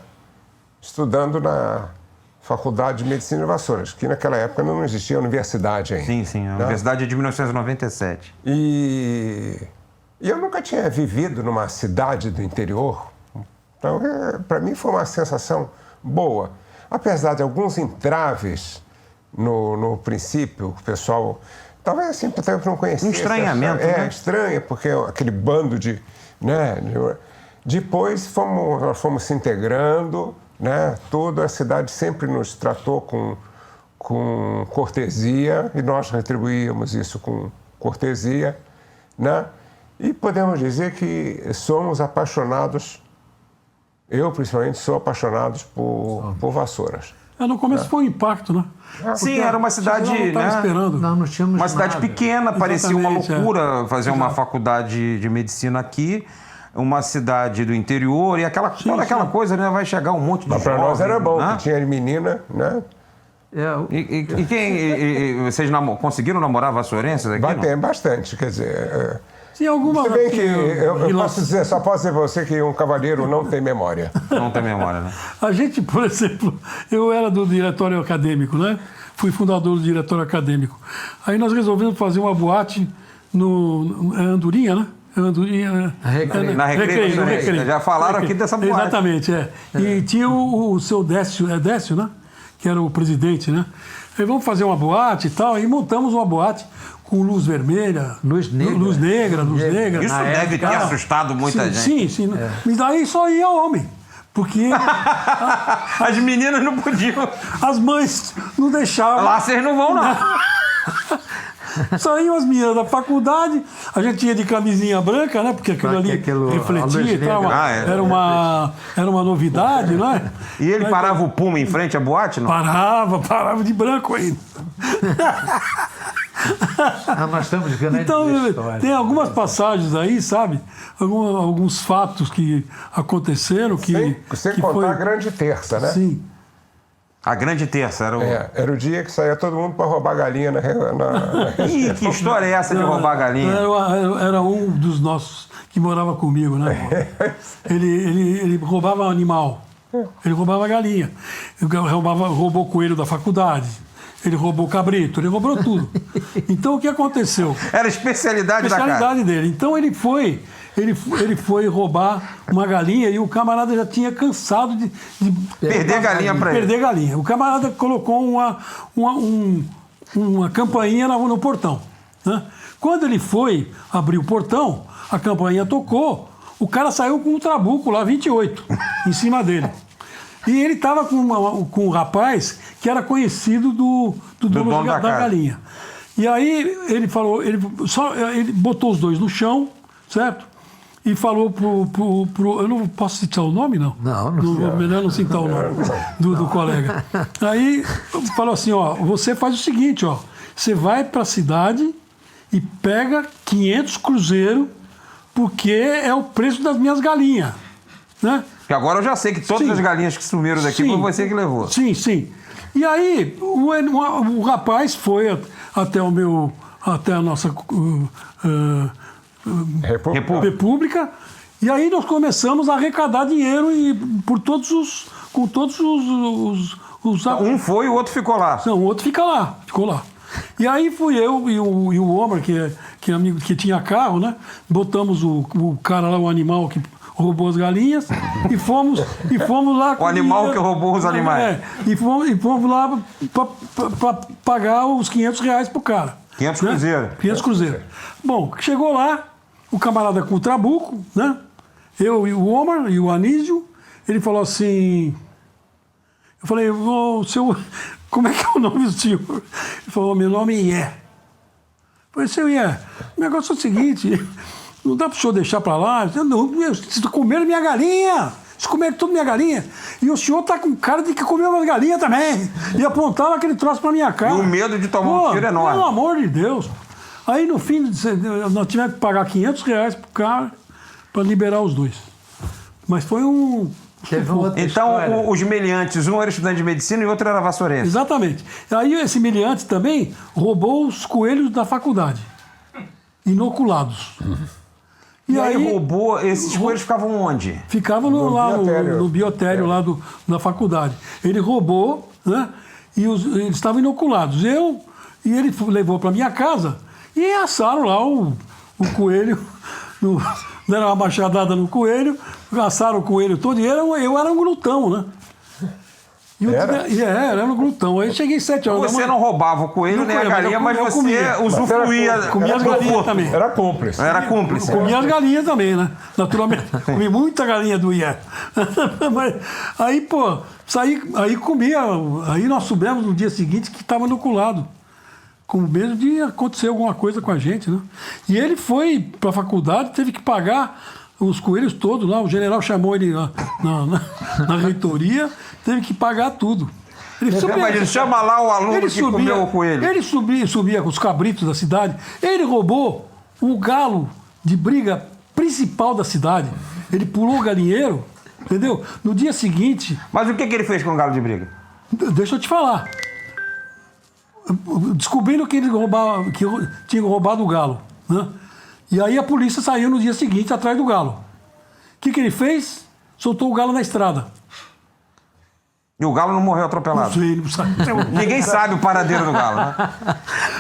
estudando na Faculdade de Medicina de Vassouras, que naquela época não existia universidade ainda. Sim, a universidade é de 1997. E eu nunca tinha vivido numa cidade do interior, então para mim foi uma sensação boa. Apesar de alguns entraves no princípio, o pessoal talvez assim, até eu não conhecia. Um estranhamento, né? Estranha, porque aquele bando de... Né? Depois nós fomos se integrando, né? Toda a cidade sempre nos tratou com cortesia e nós retribuíamos isso com cortesia, né? E podemos dizer que somos apaixonados, eu principalmente sou apaixonado por Vassouras. No começo foi um impacto, né? Sim, era uma cidade, não estava né? esperando. Não tínhamos Uma cidade nada. pequena, parecia uma Exatamente, loucura fazer uma faculdade de medicina aqui, uma cidade do interior e toda aquela coisa, né? Vai chegar um monte de Mas para nós era bom, né? que tinha menina, né? Vocês conseguiram namorar vassourenses aqui? Não? Bastante, quer dizer... Tinha alguma... Se bem que eu só posso dizer para você que um cavalheiro não tem memória. Não tem memória, né? A gente, por exemplo, eu era do diretório acadêmico, né? Fui fundador do diretório acadêmico. Aí nós resolvemos fazer uma boate no Andorinha, né? Andorinha, Na Recreio. no Recreio. Já falaram aqui dessa boate. Exatamente, E tinha o seu Décio, Décio, né? Que era o presidente, né? Aí vamos fazer uma boate e tal, e montamos uma boate com luz vermelha, Luz negra. luz negra. Isso deve ter assustado muita gente. Sim. Mas daí só ia homem. Porque As meninas não podiam. as mães não deixavam. Lá vocês não vão, não. Saíam as meninas da faculdade, a gente ia de camisinha branca, né? Porque aquilo ali a luz refletia e tal. negra. Era uma novidade, né? E ele parava o Puma em frente à boate, não? Parava de branco ainda. Nós estamos ganhando Então, história. tem algumas passagens aí, sabe? Alguns fatos que aconteceram que... Sem que contar a grande terça, né? Sim. A grande terça era o... Era o dia que saía todo mundo para roubar galinha na Ih, que história é essa de roubar galinha? Era um dos nossos que morava comigo, né? Ele roubava animal. Ele roubava galinha. Roubou coelho da faculdade. Ele roubou cabrito. Ele roubou tudo. Então, o que aconteceu? Era a especialidade da casa. Dele. Então, ele foi roubar uma galinha e o camarada já tinha cansado de Perder galinha para ele. Perder galinha. O camarada colocou uma campainha no portão. Né? Quando ele foi abrir o portão, a campainha tocou, o cara saiu com um trabuco lá, 28, em cima dele. E ele estava com um rapaz que era conhecido do dono da galinha. E aí ele falou, ele botou os dois no chão, certo? E falou eu não posso citar o nome, não? Não. Melhor não citar o nome do colega. Aí falou assim, ó, você faz o seguinte, ó, você vai para a cidade e pega 500 cruzeiros, porque é o preço das minhas galinhas, né? Porque agora eu já sei que todas as galinhas que sumiram daqui foi você que levou. Sim. E aí o rapaz foi até a nossa República, e aí nós começamos a arrecadar dinheiro com todos os Um foi e o outro ficou lá. Não, o outro ficou lá. E aí fui eu e o Omar, que amigo, que tinha carro, né? Botamos o cara lá, o animal que roubou as galinhas, e fomos lá... O animal que roubou os animais. E fomos lá para pagar os R$500 pro cara. 500 cruzeiros. 500 cruzeiros. Bom, chegou lá, o camarada com o trabuco, né? Eu e o Omar e o Anísio, ele falou assim... Eu falei, como é que é o nome do senhor? Ele falou, meu nome é Ié. Eu falei, seu Ié, o negócio é o seguinte, não dá para o senhor deixar para lá? Vocês comeram minha galinha, vocês comeram tudo minha galinha. E o senhor tá com cara de que comeu minhas galinhas também. E apontava aquele troço para minha cara. E o medo de tomar um tiro enorme. Pelo amor de Deus. Aí, no fim, nós tivemos que pagar R$500 pro cara para liberar os dois. Mas foi Então, os meliantes, um era estudante de medicina e o outro era vassourense. Exatamente. Aí, esse meliante também roubou os coelhos da faculdade, inoculados. E aí roubou, esses coelhos ficavam onde? Ficavam no biotério lá da faculdade. Ele roubou, né? E eles estavam inoculados. E ele levou para minha casa e assaram lá o coelho, deram uma machadada no coelho, assaram o coelho todo, e eu era um glutão, né? Era no glutão. Aí eu cheguei 7 horas da Você manhã. não roubava o coelho nem a galinha, mas eu você comia. usufruía. Comia as galinhas também. Era cúmplice. Era cúmplice. Comia as galinhas também, né? Naturalmente. Comi muita galinha do IE. Mas, aí, pô, aí comia. Aí nós soubemos no dia seguinte que estava inoculado. Com medo de acontecer alguma coisa com a gente, né? E ele foi para a faculdade, teve que pagar os coelhos todos lá. O general chamou ele na reitoria, teve que pagar tudo. Ele Imagina, chama lá o aluno que comeu o coelho. Ele subia com os cabritos da cidade. Ele roubou o galo de briga principal da cidade. Ele pulou o galinheiro, entendeu? No dia seguinte... Mas o que ele fez com o galo de briga? Deixa eu te falar. Descobrindo que ele tinha roubado o galo, né? E aí a polícia saiu no dia seguinte atrás do galo. O que ele fez? Soltou o galo na estrada. E o galo não morreu Não atropelado? sei, não sabe até hoje. Ninguém sabe o paradeiro do galo, né?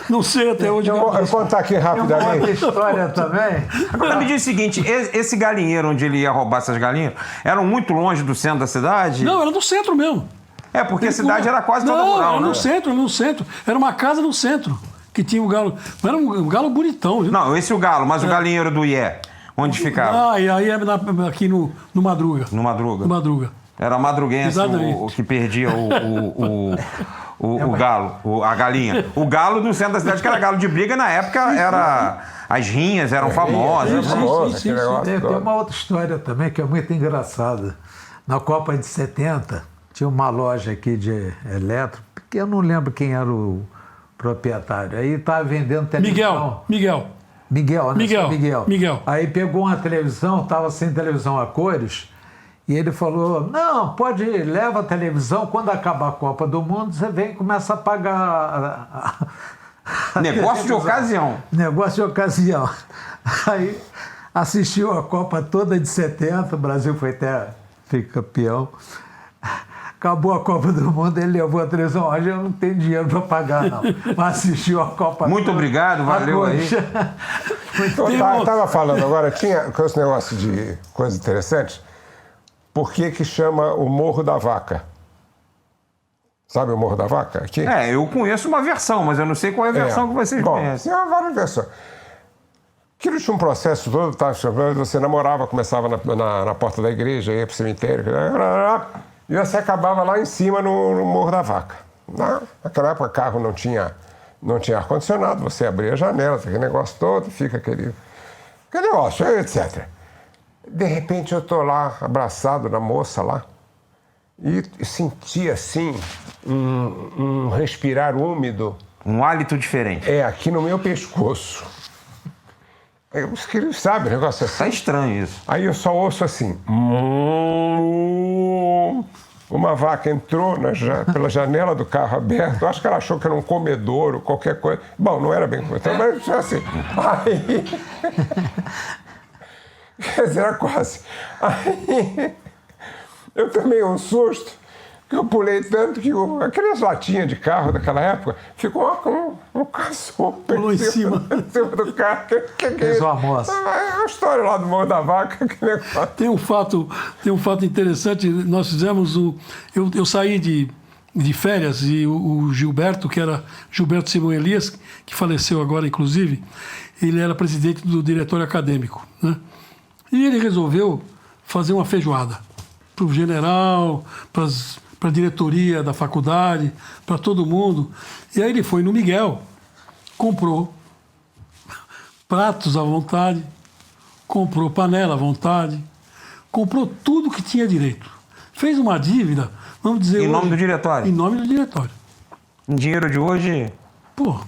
Não sei até hoje. Eu vou contar aqui Outra rapidamente. história também. Agora me diz o seguinte, esse galinheiro onde ele ia roubar essas galinhas, eram muito longe do centro da cidade? Não, era no centro mesmo. É, porque a cidade era quase toda rural, era né? no centro. Era uma casa no centro que tinha um galo. Mas era um galo bonitão, viu? Não, esse é o galo, mas o galinheiro do IE, onde ficava? E aí aqui no Madruga. No Madruga. No Madruga. Era madruguense o que perdia o galo, a galinha. O galo no centro da cidade, que era galo de briga, na época era... As rinhas eram famosas. Sim, Famoso, sim, aquele sim. negócio Tem todo. uma outra história também que é muito engraçada. Na Copa de 70, tinha uma loja aqui de eletro, que eu não lembro quem era o proprietário. Aí estava vendendo televisão. Miguel. Miguel, né? Miguel. Miguel. Aí pegou uma televisão, estava sem televisão a cores, e ele falou, não, pode ir, leva a televisão, quando acabar a Copa do Mundo, você vem e começa a pagar... Negócio de ocasião. Negócio de ocasião. Aí assistiu a Copa toda de 70, o Brasil foi até campeão. Acabou a Copa do Mundo, ele levou a televisão. Hoje eu não tenho dinheiro para pagar, não. Mas assistiu a Copa Muito toda. obrigado, valeu aí. Eu estava falando agora, tinha com esse negócio de coisas interessantes. Por que chama o Morro da Vaca? Sabe o Morro da Vaca aqui? É, eu conheço uma versão, mas eu não sei qual é a versão que vocês conhecem. Tem várias versões. Aquilo tinha um processo todo, tá? Você namorava, começava na porta da igreja, ia para o cemitério, e você acabava lá em cima no Morro da Vaca. Naquela época, carro não tinha ar-condicionado, você abria a janela, aquele negócio todo, fica aquele negócio, etc. De repente, eu estou lá, abraçado na moça lá, e senti assim um respirar úmido. Um hálito diferente. Aqui no meu pescoço. Os queridos sabem, o negócio assim. Tá estranho isso. Aí eu só ouço assim. Uma vaca entrou pela janela do carro aberto. Eu acho que ela achou que era um comedouro, qualquer coisa. Bom, não era bem comedouro, mas assim. Aí. Quer dizer, era quase. Aí. Eu tomei um susto, que eu pulei tanto que aquelas latinhas de carro daquela época ficou um cachorro Pulou em cima do carro. Fez uma moça. É a história lá do Morro da Vaca. Que negócio. Tem um fato interessante. Nós fizemos eu saí de férias e o Gilberto, que era Gilberto Simão Elias, que faleceu agora, inclusive, ele era presidente do diretório acadêmico, né? E ele resolveu fazer uma feijoada para o general, para a diretoria da faculdade, para todo mundo. E aí ele foi no Miguel, comprou pratos à vontade, comprou panela à vontade, comprou tudo que tinha direito. Fez uma dívida, vamos dizer... Em nome do diretório? Em nome do diretório. Em dinheiro de hoje... Pô,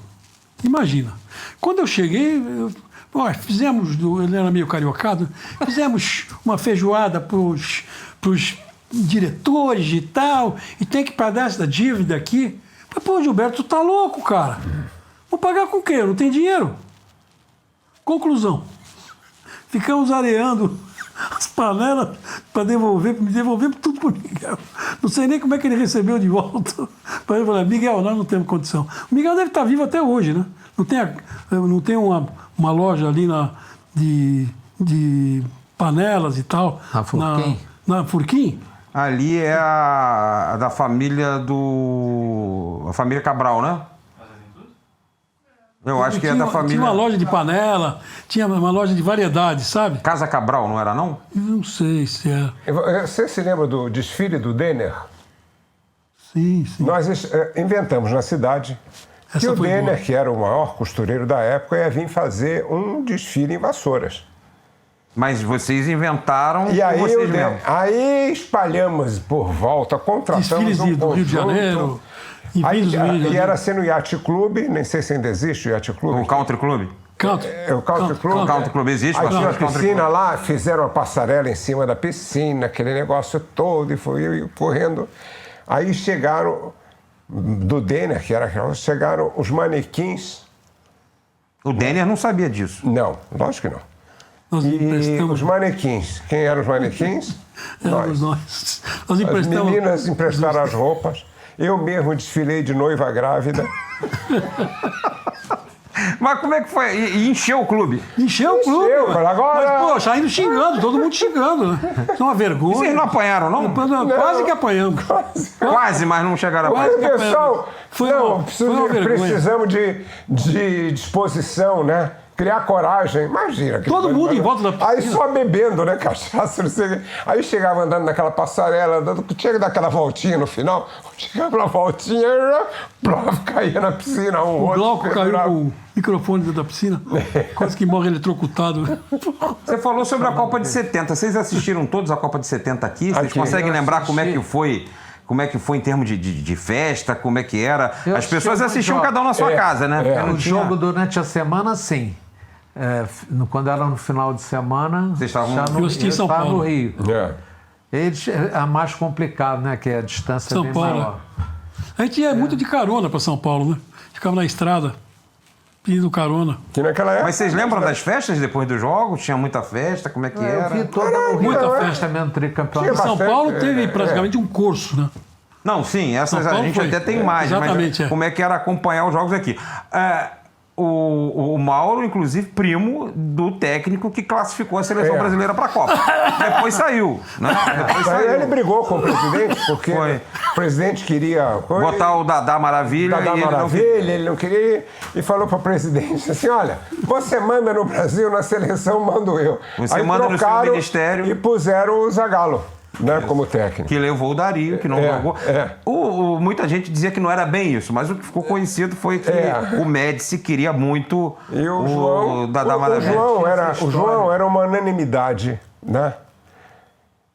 imagina. Quando eu cheguei... fizemos, ele era meio cariocado, fizemos uma feijoada para os diretores e tal, e tem que pagar essa dívida aqui. Pô, Gilberto, tu tá louco, cara? Vou pagar com o quê? Eu não tenho dinheiro. Conclusão. Ficamos areando as panelas para me devolver tudo para o Miguel. Não sei nem como é que ele recebeu de volta. Para ele falar, Miguel, nós não temos condição. O Miguel deve estar vivo até hoje, né? Não tem uma loja ali de panelas e tal. Na Furquim? Na Furquim? Ali é a da família a família Cabral, né? Eu acho que é da família... Tinha uma loja de panela, tinha uma loja de variedades, sabe? Casa Cabral, não era, não? Eu não sei se era. Você se lembra do desfile do Denner? Sim, sim. Nós inventamos na cidade que Essa o foi Denner, boa. que era o maior costureiro da época, ia vir fazer um desfile em Vassouras. Mas vocês inventaram E aí, vocês mesmos. aí espalhamos por volta, contratamos Desfiles um do Rio de conjunto. Janeiro. E Aí, vindos do Rio de e Janeiro. era assim no Yacht Club, nem sei se ainda existe o Yacht Club. O Country Club? Country. O Country Club. O Country Club existe, Aí mas tinha o a Country piscina Club. lá, fizeram uma passarela em cima da piscina, aquele negócio todo, e foi eu correndo. Aí chegaram, do Denner, que era aquela, chegaram os manequins. O Denner não sabia disso. Não, lógico que não. Nós E emprestamos. os manequins, quem eram os manequins? Éramos nós. Nós As emprestamos. meninas emprestaram as roupas. Eu mesmo desfilei de noiva grávida. Mas como é que foi? E encheu o clube? Encheu o clube. Encheu, mano. agora- Mas, pô, saindo xingando, todo mundo xingando, né? Isso é uma vergonha. Vocês não apanharam, não? Quase que apanhamos. Quase, mas não chegaram a Quase. apanhar. Pessoal, Foi não, uma- foi uma vergonha. precisamos de disposição, né? Criar coragem. Imagina. que Todo coisa, mundo né? em volta da piscina. Aí só bebendo, né? Cachaça, não sei o quê. Aí chegava andando naquela passarela, tinha que dar aquela voltinha no final. Chegava na voltinha, plaf, caía na piscina. O Glauco caiu com o microfone dentro da piscina. Quase que morre eletrocutado. Você falou sobre a Copa de 70. Vocês assistiram todos a Copa de 70 aqui? Vocês Aqui. conseguem Eu lembrar como é assisti. que foi? Como é que foi em termos de festa? Como é que era? Eu As pessoas assisti assistiam muito cada um na sua casa, né? Porque não O tinha- jogo durante a semana, sim. Quando era no final de semana, Vocês estavam- já Eu assisti em São estava no Paulo. Rio. É. Eles é mais complicado, né? Que a distância é São bem Paulo. maior. A gente ia muito de carona para São Paulo, né? Ficava na estrada, pedindo carona. Que naquela época. Mas vocês lembram das festas depois dos jogos? Tinha muita festa? Como é que Eu era? vi toda no Rio, muita a festa. festa mesmo, Em tricampeonato. São bastante, Paulo teve praticamente um curso, né? Não, sim, essas São a Paulo gente foi. até tem mais, Exatamente, mas é. como é que era acompanhar os jogos aqui? O Mauro, inclusive, primo do técnico que classificou a seleção brasileira para a Copa. Depois saiu, né? Depois Aí ele saiu. brigou com o presidente, porque Foi. o presidente queria Botar o Dadá Maravilha Dadá e ele não Maravilha, ele não queria ir, e falou para o presidente assim, olha, você manda no Brasil, na seleção mando eu. Você Aí manda no seu trocaram ministério. E puseram o Zagallo, né, como técnico. que levou o Dario, que não jogou. é. Muita gente dizia que não era bem isso, mas o que ficou conhecido foi que o Médici queria muito E o João, Dadá o Maravilha. João era uma unanimidade, né?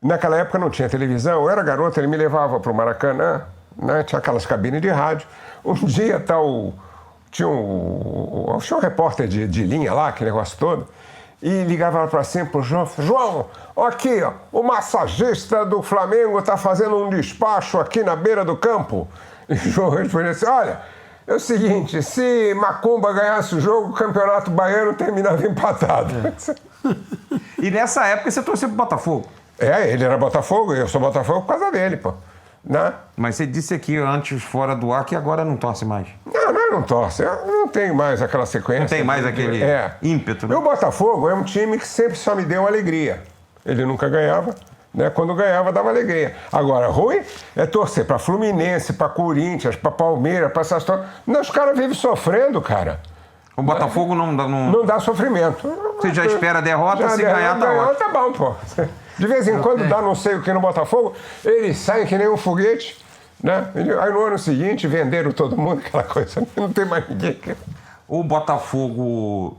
Naquela época não tinha televisão, eu era garoto, ele me levava para o Maracanã, né? Tinha aquelas cabines de rádio. Um dia tinha um repórter de linha lá, aquele negócio todo, e ligava para cima pro João, João, ó aqui, ó, o massagista do Flamengo está fazendo um despacho aqui na beira do campo. E o João respondia assim, olha, é o seguinte, se Macumba ganhasse o jogo, o campeonato baiano terminava empatado. E nessa época você torceu pro Botafogo. Ele era Botafogo, eu sou Botafogo por causa dele, pô. Né? Mas você disse aqui antes, fora do ar, que agora não torce mais. Não torce, eu não tenho mais aquela sequência. Não tem mais aquele ímpeto, né? E o Botafogo é um time que sempre só me deu alegria. Ele nunca ganhava, né? Quando ganhava, dava alegria. Agora, ruim é torcer para Fluminense, para Corinthians, para Palmeiras, para essas coisas. Não, os caras vivem sofrendo, cara. O Botafogo não dá. Não dá sofrimento. Você já espera a derrota, se ganhar, tá ganhou, ótimo. tá bom, pô. De vez em quando dá não sei o que no Botafogo, eles saem que nem um foguete, né? Aí no ano seguinte venderam todo mundo, aquela coisa, não tem mais ninguém. O Botafogo,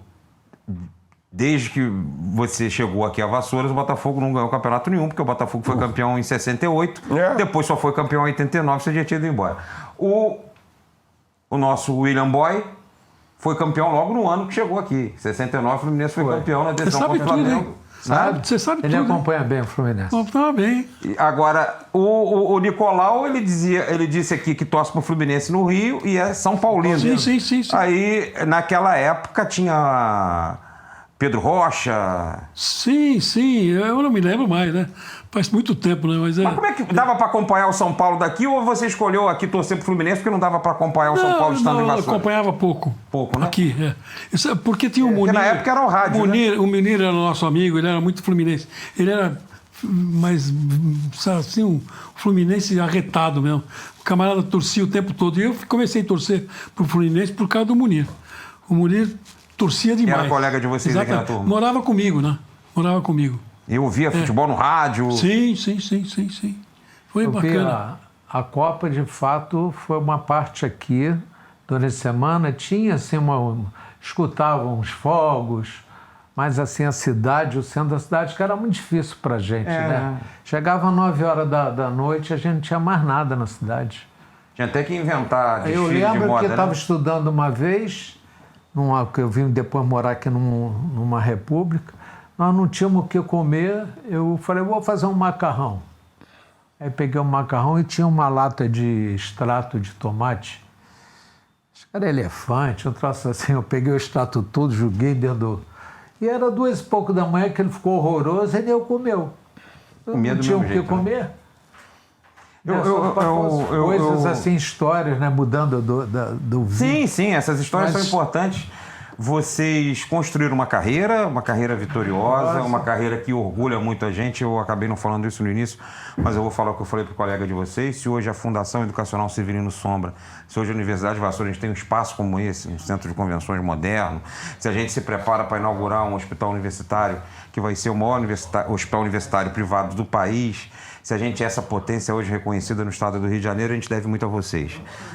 desde que você chegou aqui a Vassouras, o Botafogo não ganhou campeonato nenhum, porque o Botafogo foi campeão em 68, depois só foi campeão em 89, você já tinha ido embora. O nosso William Boy foi campeão logo no ano que chegou aqui. 69, o Fluminense foi campeão na decisão sabe contra o tudo, Flamengo. hein? Você sabe Ele tudo. acompanha bem o Fluminense. Né? Tá bem. Agora, o Nicolau, ele disse aqui que torce pro Fluminense no Rio e é São Paulino. Sim. Aí, naquela época, tinha Pedro Rocha. Sim, eu não me lembro mais, né? Faz muito tempo, né? Mas Como é que dava para acompanhar o São Paulo daqui ou você escolheu aqui torcer pro Fluminense porque não dava para acompanhar o São Paulo estando em eu Vassouras? acompanhava pouco. Pouco, né? Aqui, é. Isso é porque tinha o Munir. na época era o rádio, O Munir era nosso amigo, ele era muito fluminense. Ele era mas sabe, assim, um Fluminense arretado mesmo. O camarada torcia o tempo todo. E eu comecei a torcer pro Fluminense por causa do Munir. O Munir torcia demais. Era colega de vocês aqui na turma? Morava comigo, né? Morava comigo. Eu ouvia futebol no rádio. Sim. Foi Eu vi bacana. a Copa, de fato, foi uma parte aqui, durante a semana, tinha assim escutavam os fogos, mas assim a cidade, o centro da cidade, que era muito difícil para a gente, né? Chegava às 9 horas da noite, a gente não tinha mais nada na cidade. Tinha até que inventar desfile Eu de lembro moda, que eu né? estava estudando uma vez, que eu vim depois morar aqui numa república, nós não tínhamos o que comer, eu falei, vou fazer um macarrão. Aí peguei um macarrão e tinha uma lata de extrato de tomate. Acho que era elefante, um troço assim. Eu peguei o extrato todo, joguei dentro do... E era 2h pouco da manhã que ele ficou horroroso e nem eu comeu. Eu Comia não do tinha o mesmo que jeito, né? comer. Coisas assim, histórias, né? Mudando do vinho. Sim, essas histórias Mas- são importantes. Vocês construíram uma carreira vitoriosa, uma carreira que orgulha muito a gente. Eu acabei não falando isso no início, mas eu vou falar o que eu falei para o colega de vocês. Se hoje a Fundação Educacional Severino Sombra, se hoje a Universidade de Vassouras a gente tem um espaço como esse, um centro de convenções moderno, se a gente se prepara para inaugurar um hospital universitário, que vai ser o maior hospital universitário privado do país, se a gente é essa potência hoje reconhecida no estado do Rio de Janeiro, a gente deve muito a vocês.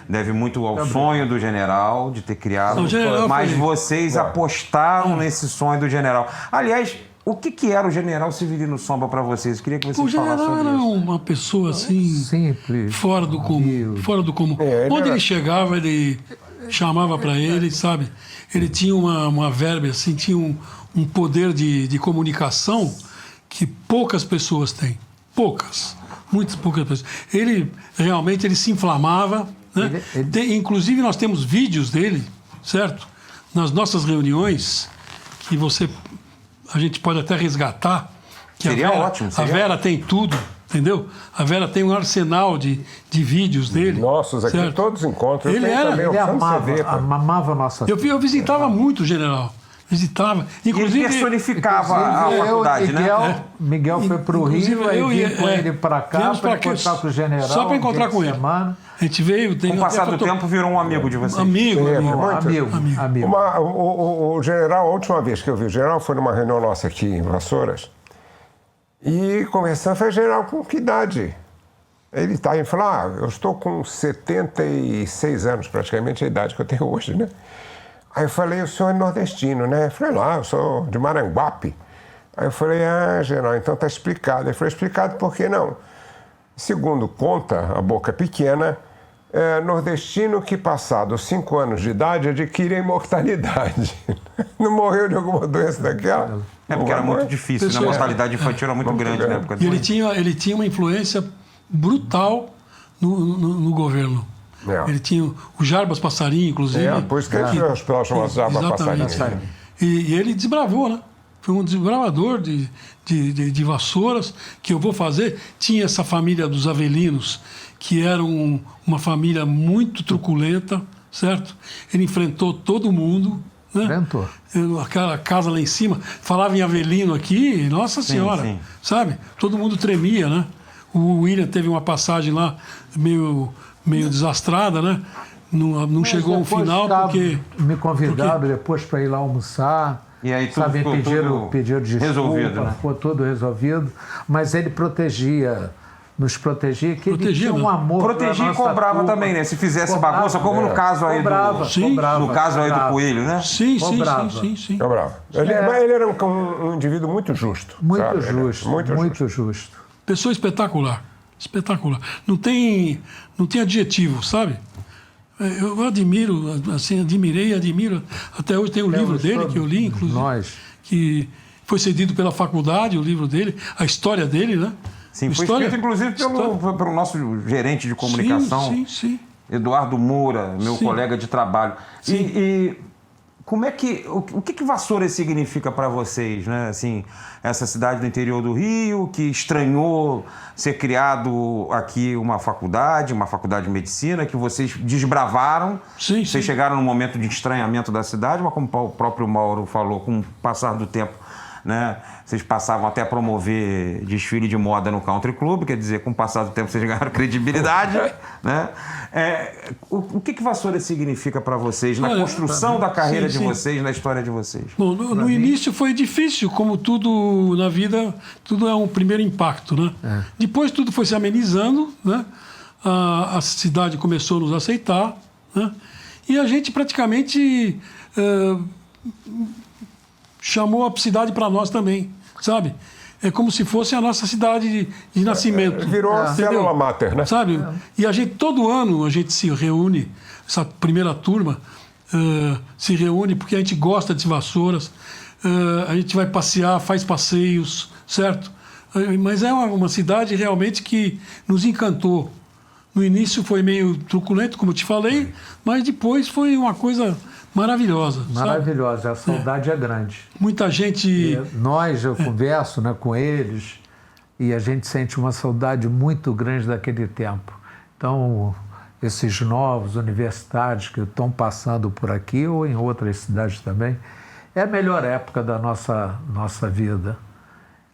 Deve muito ao sonho do general de ter criado, O general mas foi- vocês apostaram nesse sonho do general. Aliás, o que era o general Severino Sombra para vocês? Eu queria que O vocês falassem general sobre era isso. uma pessoa assim, Simples. fora do comum. Fora do comum. Onde ele chegava, ele chamava para ele, sabe? Ele tinha uma verba, assim, tinha um poder de comunicação que poucas pessoas têm. Muitas poucas pessoas. Ele realmente se inflamava, né? Inclusive nós temos vídeos dele, certo? Nas nossas reuniões, que a gente pode até resgatar. Que Seria a Vera, ótimo, A seria. Vera tem tudo, entendeu? A Vera tem um arsenal de vídeos dele. Nossos aqui, certo? todos encontros. Eu Ele tenho era- também Ele opção de CD, pô. amava a nossa Eu visitava muito o general. Visitava. E ele Inclusive, personificava a Eu e faculdade, né? Miguel foi para o Inclusive, Rio, aí eu vim ia- com é, ele para cá, viemos para pra cá, encontrar com o general. só pra encontrar dia de com ele. semana. a gente veio... Com o passar do tempo, virou um amigo de vocês. Amigo. Amigo. O general, a última vez que eu vi o general foi numa reunião nossa aqui em Vassouras. E conversando, falei, general, com que idade? Ele falou, eu estou com 76 anos, praticamente a idade que eu tenho hoje, né? Aí eu falei, o senhor é nordestino, né? Eu falei, eu sou de Maranguape. Aí eu falei, general, então tá explicado. Ele falou, explicado por que não? Segundo conta, a boca pequena, nordestino que passado 5 anos de idade adquire a imortalidade. Não morreu de alguma doença daquela? É porque era muito difícil, né? A mortalidade infantil era muito grande na época E dele. ele tinha uma influência brutal no governo. É. Ele tinha o Jarbas Passarinho, inclusive. Por isso que esse hospital chama Jarbas Passarinho. Exatamente. E ele desbravou, né? Foi um desbravador de Vassouras, que eu vou fazer. Tinha essa família dos Avelinos, que era uma família muito truculenta, certo? Ele enfrentou todo mundo. Né? Enfrentou. Aquela casa lá em cima, falava em Avelino aqui, nossa senhora, sim. sabe? Todo mundo tremia, né? O William teve uma passagem lá meio desastrada, né? Não chegou ao Depois final porque... Me convidaram depois para ir lá almoçar. E aí tudo sabe, ficou tudo pediram desculpa, resolvido, né? ficou tudo resolvido. Mas ele nos protegia, que Protegia, ele tinha um né? amor Protegia pela e nossa cobrava turma. também, né? Se fizesse Cobrava, bagunça, como no caso aí cobrava, Sim. cobrava, no caso aí do cobrava. Coelho, né? Sim. É bravo. Mas ele era um indivíduo muito justo. Muito sabe? justo, Muito justo. Pessoa espetacular. Espetacular. Não tem adjetivo, sabe? Eu admiro, assim, admiro. Até hoje tem o livro dele, que eu li, inclusive. Nós. Que foi cedido pela faculdade, o livro dele, a história dele, né? Sim, foi escrito inclusive pelo nosso gerente de comunicação, Sim. Eduardo Moura, meu Sim. colega de trabalho. E como é que o que Vassouras significa para vocês, né? Assim, essa cidade do interior do Rio que estranhou ser criado aqui uma faculdade de medicina que vocês desbravaram. Sim. Chegaram num momento de estranhamento da cidade, mas como o próprio Mauro falou, com o passar do tempo né? Vocês passavam até a promover desfile de moda no Country Club, quer dizer, com o passar do tempo vocês ganharam credibilidade, né? O que Vassouras significa para vocês na construção da carreira de vocês, na história de vocês? Bom, no início foi difícil, como tudo na vida, tudo é um primeiro impacto, né? Depois tudo foi se amenizando, né? A cidade começou a nos aceitar, né? E a gente praticamente chamou a cidade para nós também, sabe? É como se fosse a nossa cidade de nascimento. Virou a célula máter, né? Sabe? E a gente, todo ano, a gente se reúne, essa primeira turma se reúne porque a gente gosta de Vassouras, a gente vai passear, faz passeios, certo? Mas é uma cidade realmente que nos encantou. No início foi meio truculento, como eu te falei, mas depois foi uma coisa maravilhosa. Maravilhosa, sabe? a saudade é grande. Muita gente... Eu converso, né, com eles e a gente sente uma saudade muito grande daquele tempo. Então, esses novos universitários que estão passando por aqui ou em outras cidades também, é a melhor época da nossa vida.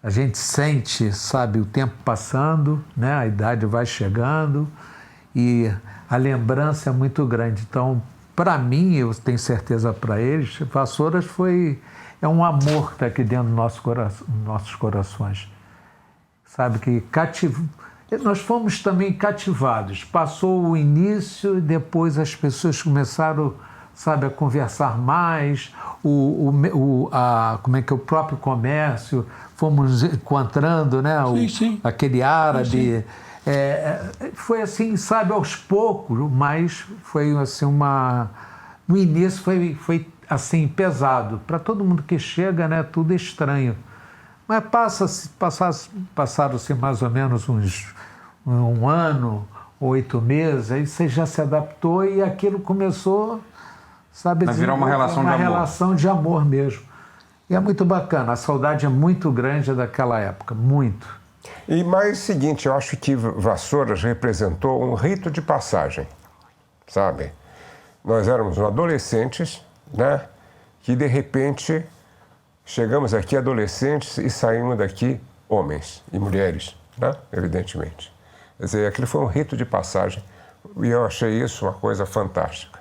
A gente sente, sabe, o tempo passando, né, a idade vai chegando e a lembrança é muito grande. Então, para mim, eu tenho certeza para eles, Vassouras é um amor que está aqui dentro dos nossos corações. Sabe, que nós fomos também cativados. Passou o início e depois as pessoas começaram, sabe, a conversar mais, como é que é o próprio comércio, fomos encontrando, né, aquele árabe. Foi assim, sabe, aos poucos, mas foi assim no início foi assim pesado para todo mundo que chega, né, tudo estranho, mas passaram-se mais ou menos um ano, 8 meses, aí você já se adaptou e aquilo começou, sabe, a virar uma relação de amor mesmo. E é muito bacana, a saudade é muito grande daquela época, muito. E mais o seguinte, eu acho que Vassouras representou um rito de passagem, sabe? Nós éramos adolescentes, né? Que de repente chegamos aqui adolescentes e saímos daqui homens e mulheres, né? Evidentemente. Quer dizer, aquilo foi um rito de passagem e eu achei isso uma coisa fantástica.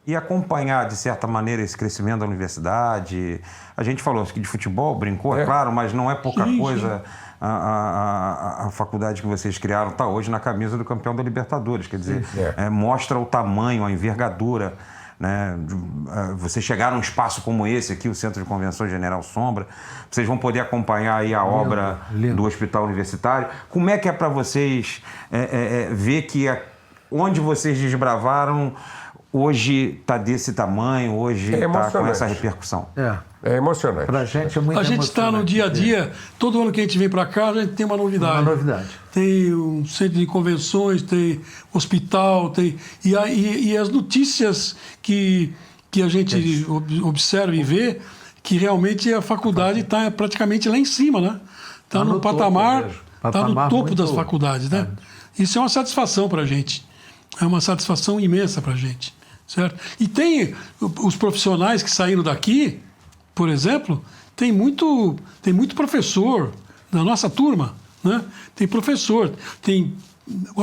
E acompanhar, de certa maneira, esse crescimento da universidade. A gente falou de futebol, brincou, é claro, mas não é pouca coisa. A faculdade que vocês criaram está hoje na camisa do campeão da Libertadores. Quer dizer, mostra o tamanho, a envergadura, né? Vocês chegaram a um espaço como esse aqui, o Centro de Convenções General Sombra. Vocês vão poder acompanhar aí a obra do Hospital Universitário. Como é que é para vocês ver que onde vocês desbravaram hoje está desse tamanho, hoje está com essa repercussão? É emocionante. Para a gente é muito emocionante. A gente está no dia a dia, todo ano que a gente vem para cá, a gente tem uma novidade. Uma novidade. Tem um centro de convenções, tem hospital, e as notícias que a gente observa e vê, que realmente a faculdade está praticamente lá em cima, né? Está no patamar, está no topo das faculdades, né? Isso é uma satisfação para a gente. É uma satisfação imensa para a gente, certo? E tem os profissionais que saíram daqui, por exemplo, tem muito professor na nossa turma, né? Tem professor, tem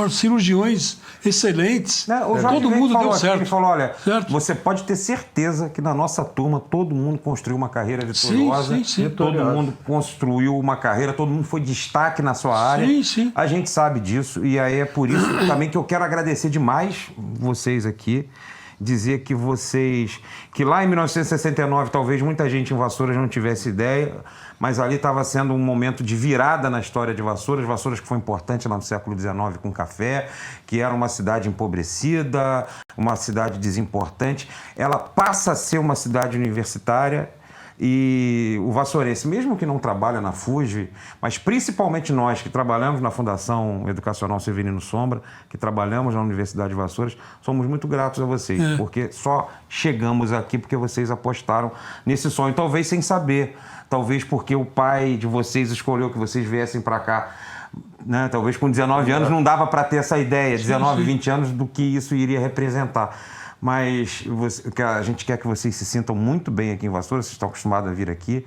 cirurgiões excelentes, todo mundo deu certo. Ele falou, olha, certo? Você pode ter certeza que na nossa turma todo mundo construiu uma carreira vitoriosa, sim. Todo mundo construiu uma carreira, todo mundo foi destaque na sua área. Sim. A gente sabe disso e aí é por isso também que eu quero agradecer demais vocês aqui, dizer que lá em 1969 talvez muita gente em Vassouras não tivesse ideia, mas ali estava sendo um momento de virada na história de Vassouras que foi importante lá no século XIX com o café, que era uma cidade empobrecida, uma cidade desimportante, ela passa a ser uma cidade universitária. E o vassourense, mesmo que não trabalha na FUJI, mas principalmente nós que trabalhamos na Fundação Educacional Severino Sombra, que trabalhamos na Universidade de Vassouras, somos muito gratos a vocês, porque só chegamos aqui porque vocês apostaram nesse sonho, talvez sem saber, talvez porque o pai de vocês escolheu que vocês viessem para cá, né? Talvez com 19 anos não dava para ter essa ideia, 19, 20 anos, do que isso iria representar. Mas a gente quer que vocês se sintam muito bem aqui em Vassouras, vocês estão acostumados a vir aqui.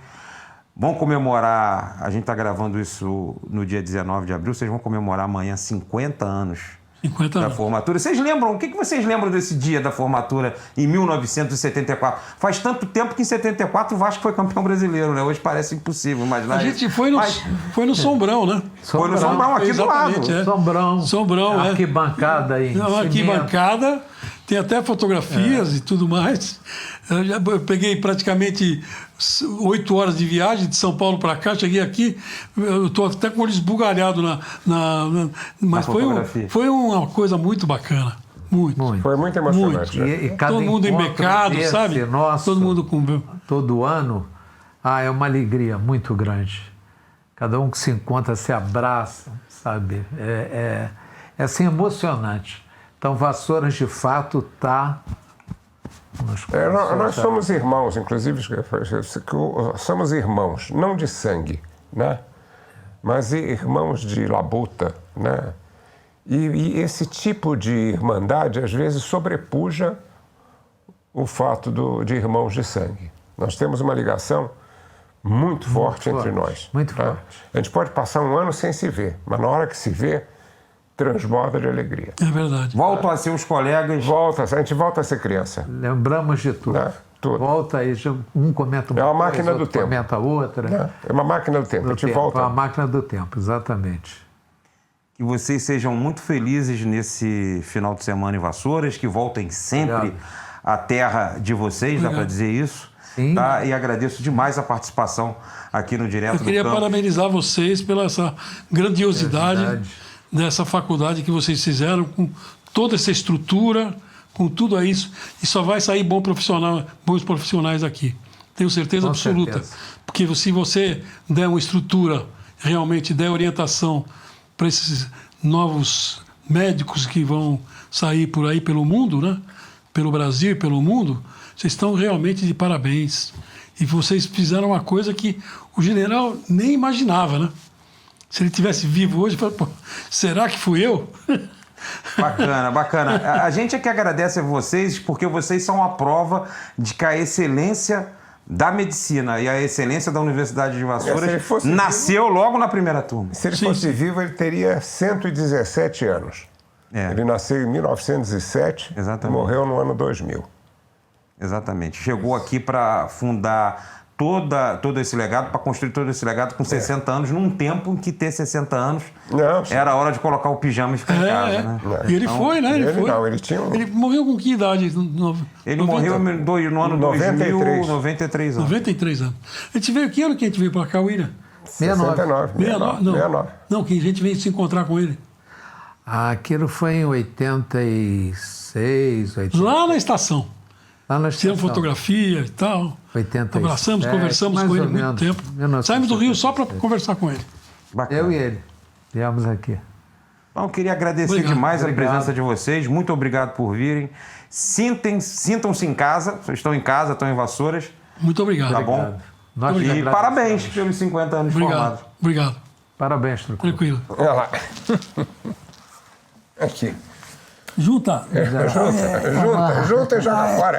vão comemorar, a gente está gravando isso no dia 19 de abril, vocês vão comemorar amanhã 50 anos 50 da anos. formatura. Vocês lembram, o que vocês lembram desse dia da formatura em 1974? Faz tanto tempo que em 74 o Vasco foi campeão brasileiro, né? Hoje parece impossível imaginar A gente isso. foi no Sombrão, né? Foi no Sombrão, aqui do lado. Exatamente, é. Sombrão, é. arquibancada aí. Uma arquibancada, tem até fotografias e tudo mais. Eu peguei praticamente 8 horas de viagem de São Paulo para cá, cheguei aqui, eu estou até com o olho esbugalhado mas foi uma coisa muito bacana. Muito. Foi muito emocionante. Muito. né? E cada Todo mundo encontro embecado, desse sabe? nosso, Todo mundo com... todo ano, é uma alegria muito grande. Cada um que se encontra se abraça, sabe? É assim, emocionante. Então, Vassouras, de fato, está... Nós somos irmãos, inclusive, somos irmãos, não de sangue, né? Mas irmãos de labuta, né? E esse tipo de irmandade, às vezes, sobrepuja o fato de irmãos de sangue. Nós temos uma ligação muito forte entre nós. Muito tá? forte. A gente pode passar um ano sem se ver, mas na hora que se vê, transborda de alegria. É verdade. Voltam a ser os colegas. A gente volta a ser criança. Lembramos de tudo. Né? Tudo. Volta aí, um comenta uma É uma coisa, máquina do outro tempo. comenta outra. Né? É uma máquina do tempo. A gente volta. É uma máquina do tempo, exatamente. Que vocês sejam muito felizes nesse final de semana em Vassouras, que voltem sempre Obrigado. à terra de vocês, dá para dizer isso. Sim. Tá? E agradeço demais a participação aqui no Direto Eu do queria Campo. parabenizar vocês pela essa grandiosidade Verdade. dessa faculdade que vocês fizeram, com toda essa estrutura, com tudo isso, e só vai sair bons profissionais aqui. Tenho certeza Com absoluta. certeza. Porque se você der uma estrutura, realmente der orientação para esses novos médicos que vão sair por aí pelo mundo, né? Pelo Brasil e pelo mundo, vocês estão realmente de parabéns. E vocês fizeram uma coisa que o general nem imaginava, né? Se ele tivesse vivo hoje, pô, será que fui eu? Bacana, bacana. A gente é que agradece a vocês, porque vocês são a prova de que a excelência da medicina e a excelência da Universidade de Se ele Vassouras fosse nasceu logo na primeira turma. Se ele fosse vivo, ele teria 117 anos. É. Ele nasceu em 1907 Exatamente. e morreu no ano 2000. Exatamente. Chegou aqui para fundar todo esse legado, para construir todo esse legado com 60 anos, num tempo em que ter 60 anos Não, era a hora de colocar o pijama e ficar em casa, né? E ele foi, né? ele foi. não, ele tinha um- Ele morreu com que idade? Ele morreu no ano 93. 2000, 93 anos. 93 anos. A gente veio, que ano que a gente veio para cá, William? 69. 69? Não. 69. Não, que a gente veio se encontrar com ele. Aquilo foi em 86, 80. Lá na estação. Lá na Tiramos estação. fotografia e tal. 87, Abraçamos, conversamos mais com ele ou muito menos, tempo. 1987. Saímos do Rio só para conversar com ele. Bacana. Eu e ele. Viemos aqui. Então, eu queria agradecer Obrigado. demais a Obrigado. presença de vocês. Muito obrigado por virem. Sintam-se em casa. Vocês estão em casa, estão em Vassouras. Muito obrigado. Tá bom? Obrigado. Nós que E agradecemos. parabéns pelos 50 anos Obrigado. formados. Obrigado. Parabéns, Truco. Tranquilo. Olha lá. Aqui. Junta. Junta e joga fora.